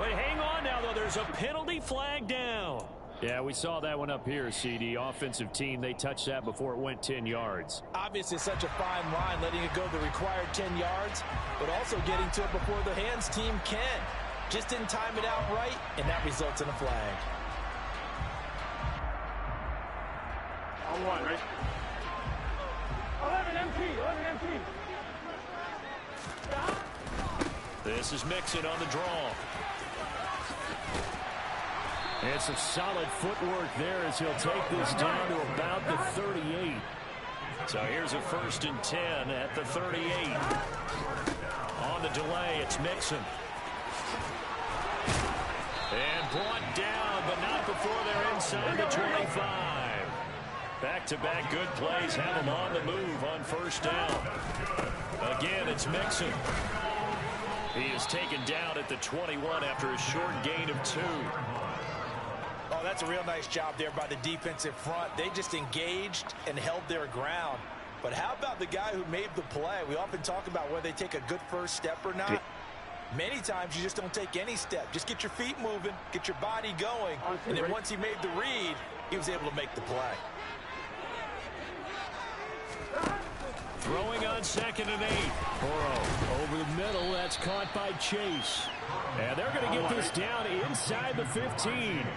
Wait, hang on now, though. There's a penalty flag down. Yeah, we saw that one up here, CD. Offensive team, they touched that before it went 10 yards. Obviously, such a fine line, letting it go the required 10 yards, but also getting to it before the hands team can. Just didn't time it out right, and that results in a flag. On 1, right? 11 MT, 11 MT. This is Mixon on the draw. It's a solid footwork there as he'll take this down to about the 38. So here's a 1st and 10 at the 38. On the delay, it's Mixon. And brought down, but not before they're inside the 25. Back-to-back good plays have him on the move on 1st down. Again, it's Mixon. He is taken down at the 21 after a short gain of 2. Oh, that's a real nice job there by the defensive front. They just engaged and held their ground. But how about the guy who made the play? We often talk about whether they take a good first step or not. Many times you just don't take any step. Just get your feet moving, get your body going. And then once he made the read, he was able to make the play. Throwing on 2nd and 8. Burrow over the middle. That's caught by Chase. And they're going to get this down inside the 15.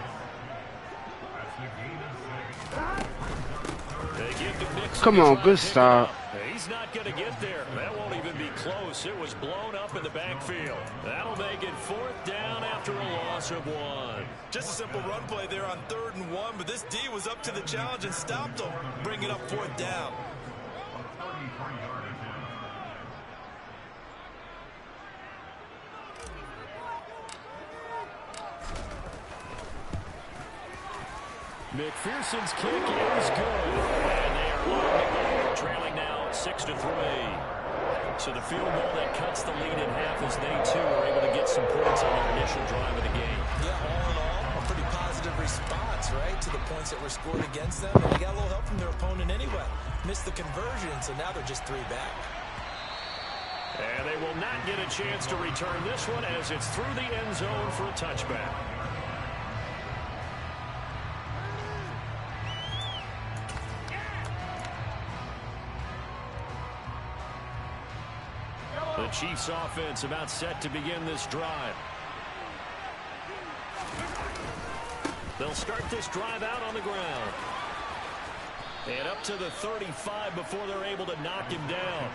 They give to Mixon. Come on, good stop. He's not going to get there. That won't even be close. It was blown up in the backfield. That'll make it 4th down after a loss of 1. Just a simple run play there on 3rd and 1, but this D was up to the challenge and stopped him, bringing up 4th down. McPherson's kick is good. And they are on the goal, trailing now 6-3. So the field goal that cuts the lead in half as they, too, are able to get some points on their initial drive of the game. Yeah, all in all, a pretty positive response, right, to the points that were scored against them. And they got a little help from their opponent anyway. Missed the conversion, so now they're just 3 back. And they will not get a chance to return this one as it's through the end zone for a touchback. The Chiefs offense about set to begin this drive. They'll start this drive out on the ground. And up to the 35 before they're able to knock him down.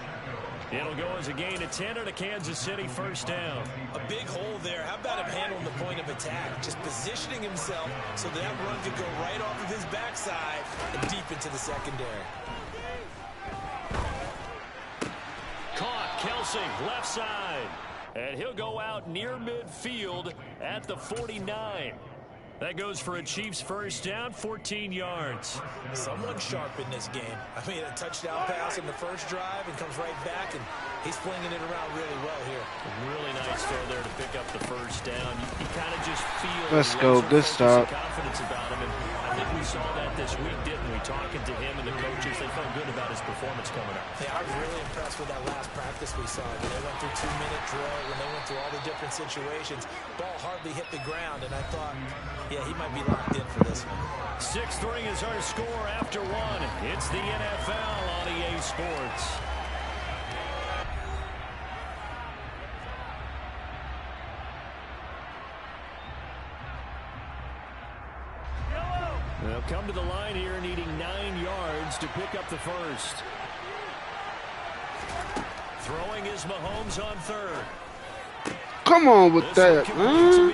It'll go as a gain of 10 and a Kansas City 1st down. A big hole there. How about him handling the point of attack? Just positioning himself so that run could go right off of his backside and deep into the secondary. Kelsey, left side. And he'll go out near midfield at the 49. That goes for a Chiefs first down, 14 yards. Someone sharp in this game. I mean, a touchdown pass in the first drive and comes right back, and he's flinging it around really well here. Really nice throw there to pick up the first down. You kind of just feel Let's go. Good stop. Confidence about him, and I think we saw that this week, didn't we? Talking to him and the coaches, they felt good about his performance coming up. Yeah, I was really impressed with that last practice we saw. When they went through 2-minute drill, when they went through all the different situations, ball hardly hit the ground, and I thought, yeah, he might be locked in for this one. 6-3 is our score after one. It's the NFL on EA Sports. They'll come to the line here needing 9 yards to pick up the first. Throwing is Mahomes on third. Come on with that, man.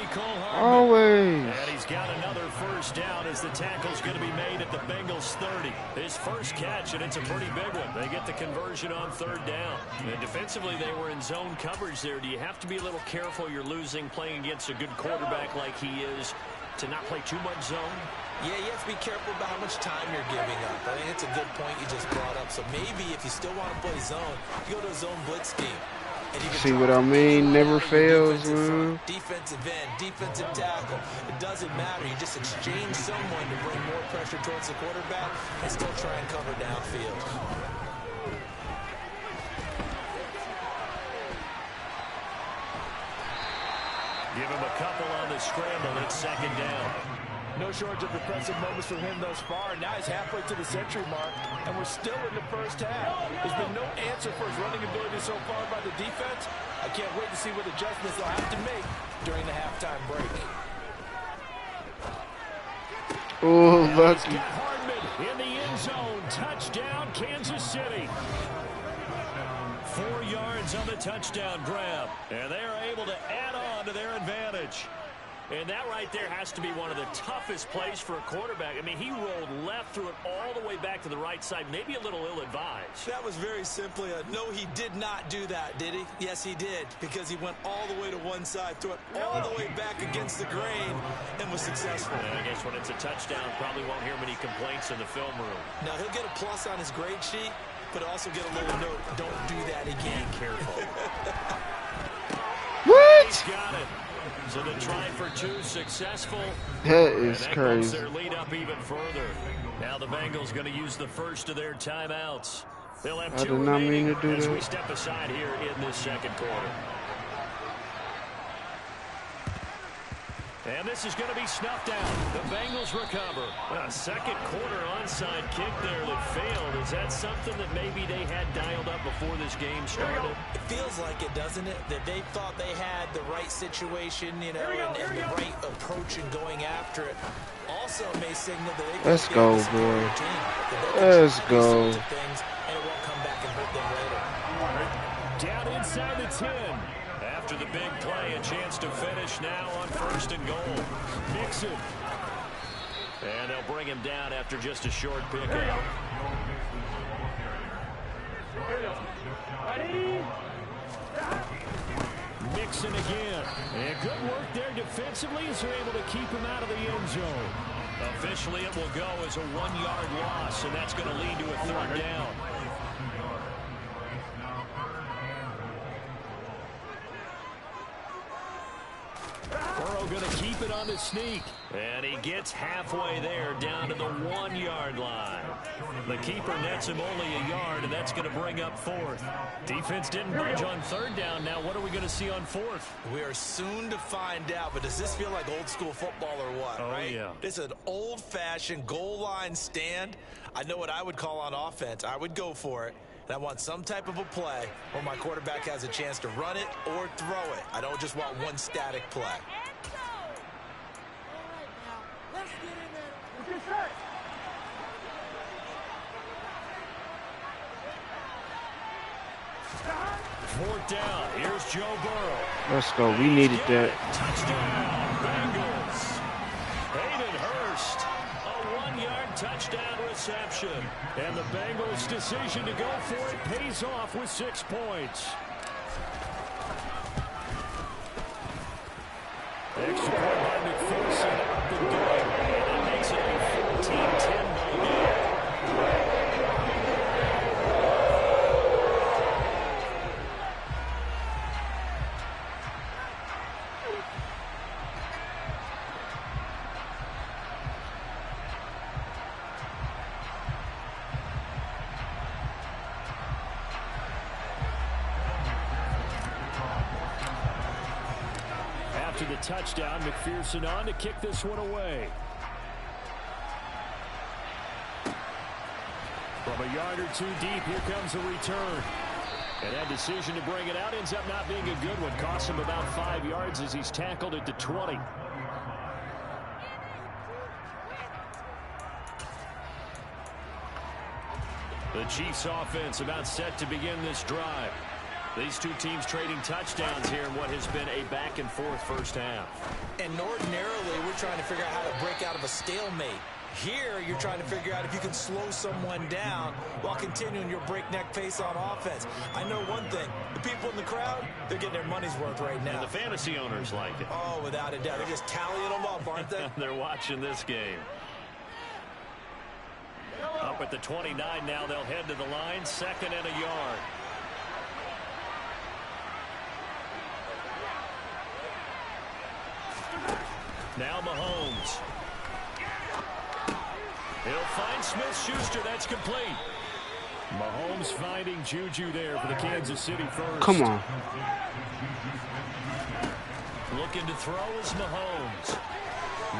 Always. And he's got another first down as the tackle's going to be made at the Bengals 30. His first catch, and it's a pretty big one. They get the conversion on third down. And defensively, they were in zone coverage there. Do you have to be a little careful you're losing playing against a good quarterback like he is to not play too much zone? Yeah, you have to be careful about how much time you're giving up. I think it's a good point you just brought up. So maybe if you still want to play zone, you go to a zone blitz scheme. See what I mean? Never fails, man. Defensive end, defensive tackle. It doesn't matter. You just exchange someone to bring more pressure towards the quarterback and still try and cover downfield. Give him a couple on the scramble. It's second down. No shortage of impressive moments from him thus far. Now he's halfway to the century mark, and we're still in the first half. There's been no answer for his running ability so far by the defense. I can't wait to see what adjustments they'll have to make during the halftime break. Oh, lucky. Hardman in the end zone. Touchdown, Kansas City. 4 yards on the touchdown grab, and they are able to add on to their advantage. And that right there has to be one of the toughest plays for a quarterback. I mean, he rolled left, threw it all the way back to the right side, maybe a little ill-advised. That was very simply a no, he did not do that, did he? Yes, he did, because he went all the way to one side, threw it all the way back against the grain, and was successful. And I guess when it's a touchdown, probably won't hear many complaints in the film room. Now, he'll get a plus on his grade sheet, but also get a little note, don't do that again. Be careful. What? He's got it. So the try for two successful. That is that crazy. Their lead up even further. Now the Bengals going to use the first of their timeouts. They'll have two remaining as we step aside here in this second quarter. And this is going to be snuffed out. The Bengals recover. A second quarter onside kick there that failed. Is that something that maybe they had dialed up before this game started? It feels like it, doesn't it? That they thought they had the right situation, you know, and the right approach in going after it. Also may signal that they Let's go, boy. Let's go. And it won't come back and hurt them later. Down inside the 10. After the big play, a chance to finish now on first and goal. Mixon. And they'll bring him down after just a short pickup. Mixon again. And good work there defensively as they're able to keep him out of the end zone. Officially, it will go as a 1-yard loss, and that's going to lead to a third down. Burrow going to keep it on the sneak. And he gets halfway there down to the 1-yard line. The keeper nets him only a yard, and that's going to bring up fourth. Defense didn't budge on third down. Now what are we going to see on fourth? We are soon to find out, but does this feel like old school football or what? Oh, right? Yeah. This is an old-fashioned goal line stand. I know what I would call on offense. I would go for it. And I want some type of a play where my quarterback has a chance to run it or throw it. I don't just want one static play. Fourth down. Here's Joe Burrow. Let's go. We needed that. Touchdown, Bengals. Hayden Hurst, a 1-yard touchdown reception. And the Bengals' decision to go for it pays off with 6 points. Extra point by McPherson, up and good. And that makes it a 14-10 ball game. After the touchdown, McPherson on to kick this one away. From a yard or two deep, here comes a return. And that decision to bring it out ends up not being a good one. Costs him about 5 yards as he's tackled at the 20. The Chiefs offense about set to begin this drive. These two teams trading touchdowns here in what has been a back-and-forth first half. And ordinarily, we're trying to figure out how to break out of a stalemate. Here, you're trying to figure out if you can slow someone down while continuing your breakneck pace on offense. I know one thing. The people in the crowd, they're getting their money's worth right now. And the fantasy owners like it. Oh, without a doubt. They're just tallying them up, aren't they? They're watching this game. Up at the 29 now, they'll head to the line. 2nd and a yard. Now Mahomes. He'll find Smith-Schuster. That's complete. Mahomes finding Juju there for the Kansas City first. Come on. Looking to throw is Mahomes.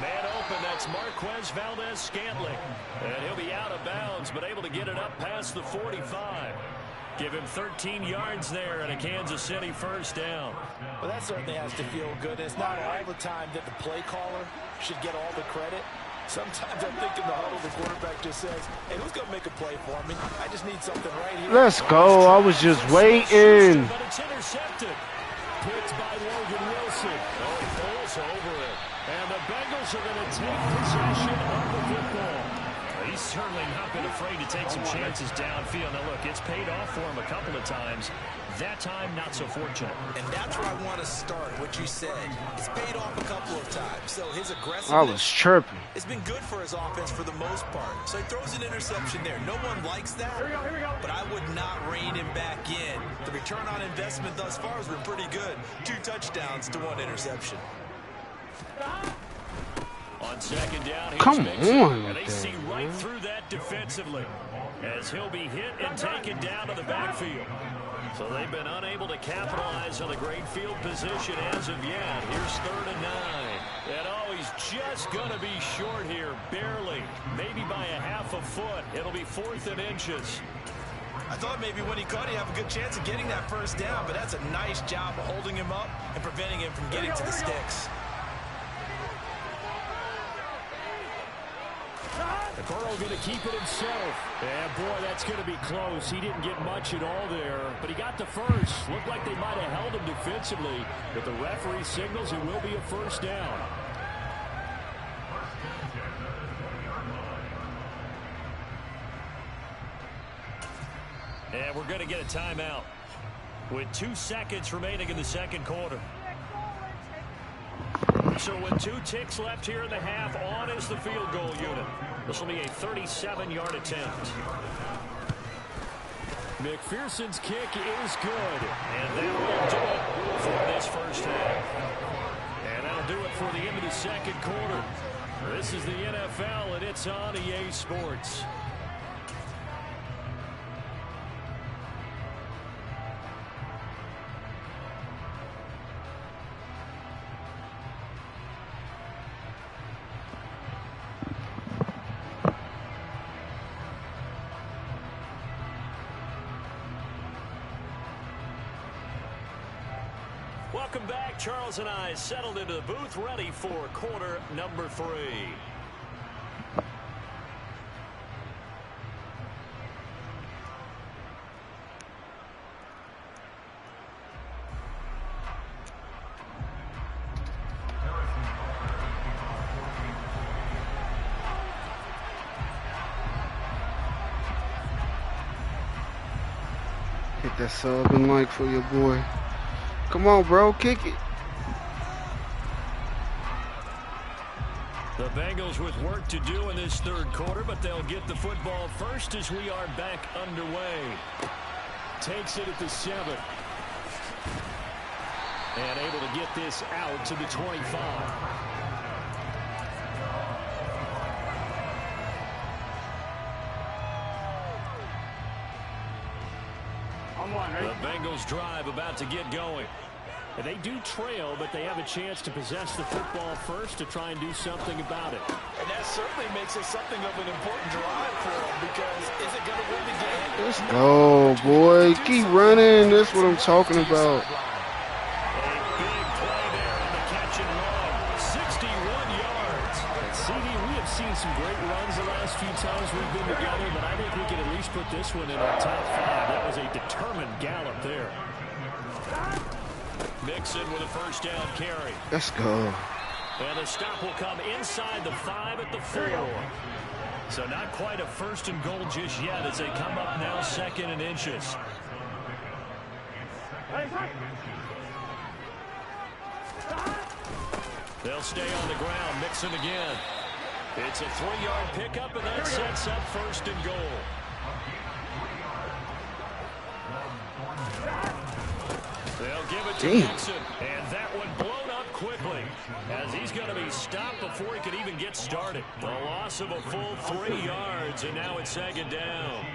Man open, that's Marquez Valdez-Scantling. And he'll be out of bounds, but able to get it up past the 45. Give him 13 yards there and a Kansas City first down. Well, that certainly has to feel good. It's not all the time that the play caller should get all the credit. Sometimes I think in the huddle, the quarterback just says, hey, who's going to make a play for me? I just need something right here. Let's go. I was just waiting. But it's intercepted. Picked by Logan Wilson. Oh, he falls over it. And the Bengals are going to take possession of the football. He's certainly not been afraid to take some chances downfield. Now, look, it's paid off for him a couple of times. That time, not so fortunate. And that's where I want to start, what you said. It's paid off a couple of times. So his aggressiveness, I was chirping. It's been good for his offense for the most part. So he throws an interception there. No one likes that. Here we go. But I would not rein him back in. The return on investment thus far has been pretty good. 2 touchdowns to 1 interception. On 2nd down, here's Come Mixon. on. And they see right through that defensively as he'll be hit and taken down to the backfield. So they've been unable to capitalize on the great field position as of yet. Here's 3rd and 9. And oh, he's just going to be short here, barely, maybe by a half a foot. It'll be 4th and inches. I thought maybe when he caught, he'd have a good chance of getting that first down, but that's a nice job of holding him up and preventing him from getting to the sticks. And Burrow going to keep it himself. And boy, that's going to be close. He didn't get much at all there, but he got the first. Looked like they might have held him defensively, but the referee signals it will be a first down. And we're going to get a timeout with 2 seconds remaining in the 2nd quarter. So with 2 ticks left here in the half, on is the field goal unit. This will be a 37-yard attempt. McPherson's kick is good. And that will do it for this first half. And that'll do it for the end of the 2nd quarter. This is the NFL, and it's on EA Sports. Welcome back. Charles and I settled into the booth, ready for quarter number 3. Hit that sub and like for your boy. Come on, bro. Kick it. Bengals with work to do in this third quarter, but they'll get the football first as we are back underway. Takes it at the 7. And able to get this out to the 25. The Bengals drive about to get going. And they do trail, but they have a chance to possess the football first to try and do something about it. And that certainly makes it something of an important drive for them, because is it going to win the game? Let's go, boy. Keep running. That's what I'm talking about. Some great runs the last few times we've been together, but I think we can at least put this one in our top 5. That was a determined gallop there. Mixon with a first down carry. Let's go. And the stop will come inside the 5 at the 4. So not quite a first and goal just yet as they come up now 2nd and inches. They'll stay on the ground. Mixon again. It's a 3-yard pickup, and that sets up 1st and goal. They'll give it to Mixon, and that one blown up quickly as he's going to be stopped before he can even get started. The loss of a full 3 yards, and now it's 2nd down.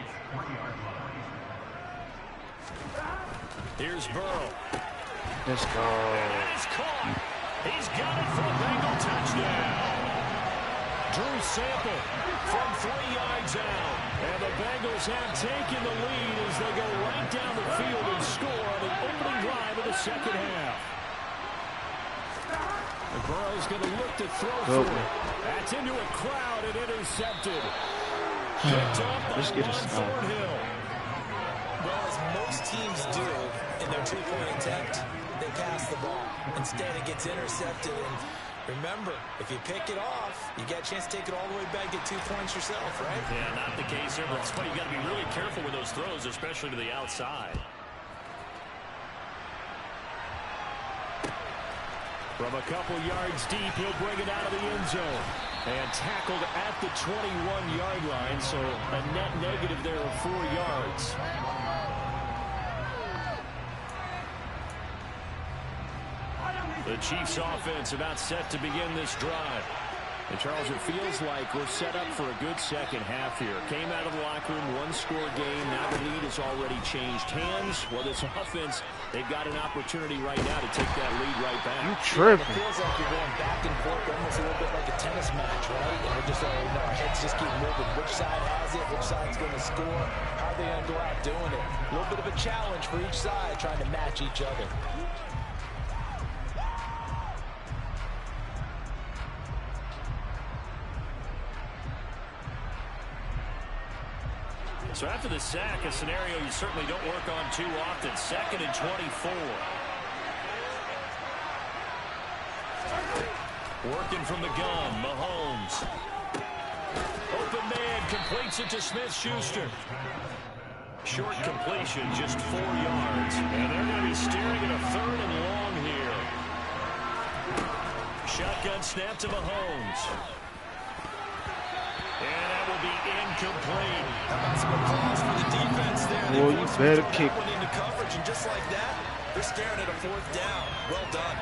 Here's Burrow. Let's go. And that is caught. He's got it for a Bengal touchdown. Drew Sample from 3 yards out. And the Bengals have taken the lead as they go right down the field and score on the opening drive of the 2nd half. And Burrow's going to look to throw for it. That's into a crowd and intercepted. Picked up by Ron Thornhill. Well, as most teams do in their 2-point attempt, they pass the ball. Instead, it gets intercepted. And remember, if you pick it off, you get a chance to take it all the way back, get 2 points yourself, right? Yeah, not the case here, but that's why you got to be really careful with those throws, especially to the outside. From a couple yards deep, he'll bring it out of the end zone. And tackled at the 21-yard line, so a net negative there of 4 yards. The Chiefs offense about set to begin this drive. And Charles, it feels like we're set up for a good second half here. Came out of the locker room, 1-score game. Now the lead has already changed hands. Well, this offense, they've got an opportunity right now to take that lead right back. You tripping. It feels like you're going back and forth, almost a little bit like a tennis match, right? And we're just our heads just keep moving. Which side has it? Which side's going to score? How are they going to go out doing it? A little bit of a challenge for each side, trying to match each other. So after the sack, a scenario you certainly don't work on too often. 2nd and 24. Working from the gun, Mahomes. Open man, completes it to Smith-Schuster. Short completion, just 4 yards. And they're going to be staring at a 3rd and long here. Shotgun snap to Mahomes. And that will be incomplete. How about some applause for the defense there? Boy, you better kick. Into coverage, and just like that, they're staring at a 4th down. Well done.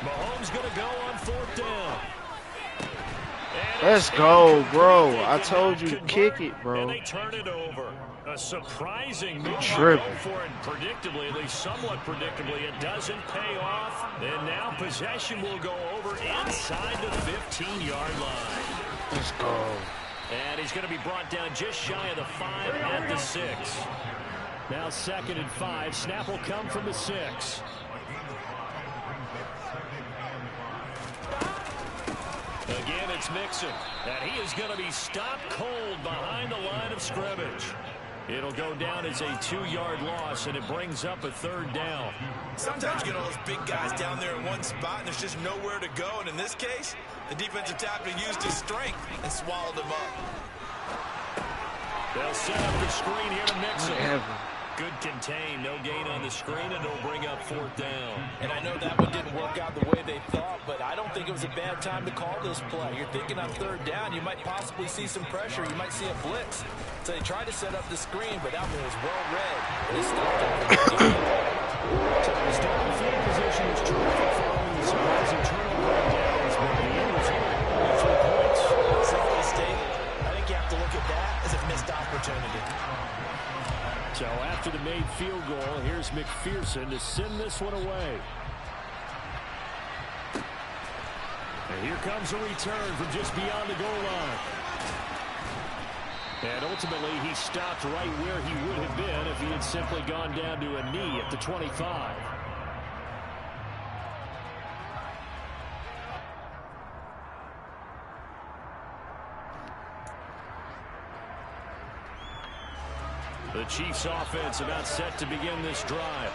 Mahomes going to go on 4th down. Let's go, bro. I told you, kick it, bro. And they turn it over. A surprising move to Tripping. go for it predictably, at least somewhat predictably. It doesn't pay off. And now possession will go over inside the 15-yard line. Let's go. And he's going to be brought down just shy of the 5 at the 6. Now 2nd and 5. Snap will come from the 6. Again, it's Mixon. And he is going to be stopped cold behind the line of scrimmage. It'll go down as a 2-yard loss, and it brings up a 3rd down. Sometimes you get all those big guys down there in one spot, and there's just nowhere to go. And in this case, the defensive tackle used his strength and swallowed him up. They'll set up the screen here to mix it. Whatever. Good contain, no gain on the screen, and it'll bring up 4th down. And I know that one didn't work out the way they thought, but I don't think it was a bad time to call this play. You're thinking on 3rd down, you might possibly see some pressure. You might see a blitz. So they tried to set up the screen, but that one was well read. And they stopped it. So the starting field position is terrific following the surprising turnover on downs, but the end result, 3 points. Simply stated, I think you have to look at that as a missed opportunity. So after the made field goal, here's McPherson to send this one away. And here comes a return from just beyond the goal line. And ultimately, he stopped right where he would have been if he had simply gone down to a knee at the 25. The Chiefs offense about set to begin this drive.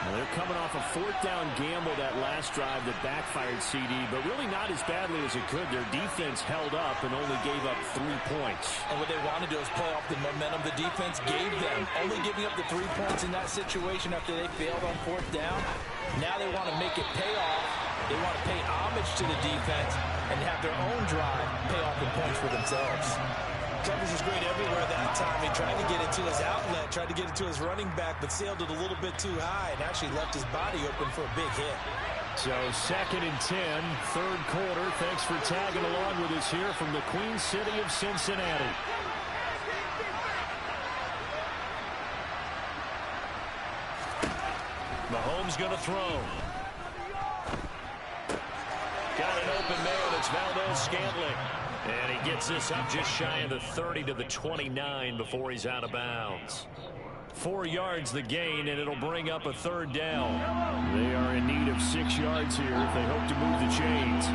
Now they're coming off a 4th down gamble that last drive that backfired CD, but really not as badly as it could. Their defense held up and only gave up 3 points. And what they wanted to do is play off the momentum the defense gave them. Only giving up the 3 points in that situation after they failed on 4th down. Now they want to make it pay off. They want to pay homage to the defense and have their own drive pay off the points for themselves. Coverage was great everywhere that time. He tried to get it to his outlet, tried to get it to his running back, but sailed it a little bit too high and actually left his body open for a big hit. So 2nd and 10, 3rd quarter. Thanks for tagging along with us here from the Queen City of Cincinnati. Mahomes going to throw. Got an open man. It's Valdez-Scantling. And he gets this up just shy of the 30 to the 29 before he's out of bounds. 4 yards the gain, and it'll bring up a 3rd down. They are in need of 6 yards here if they hope to move the chains.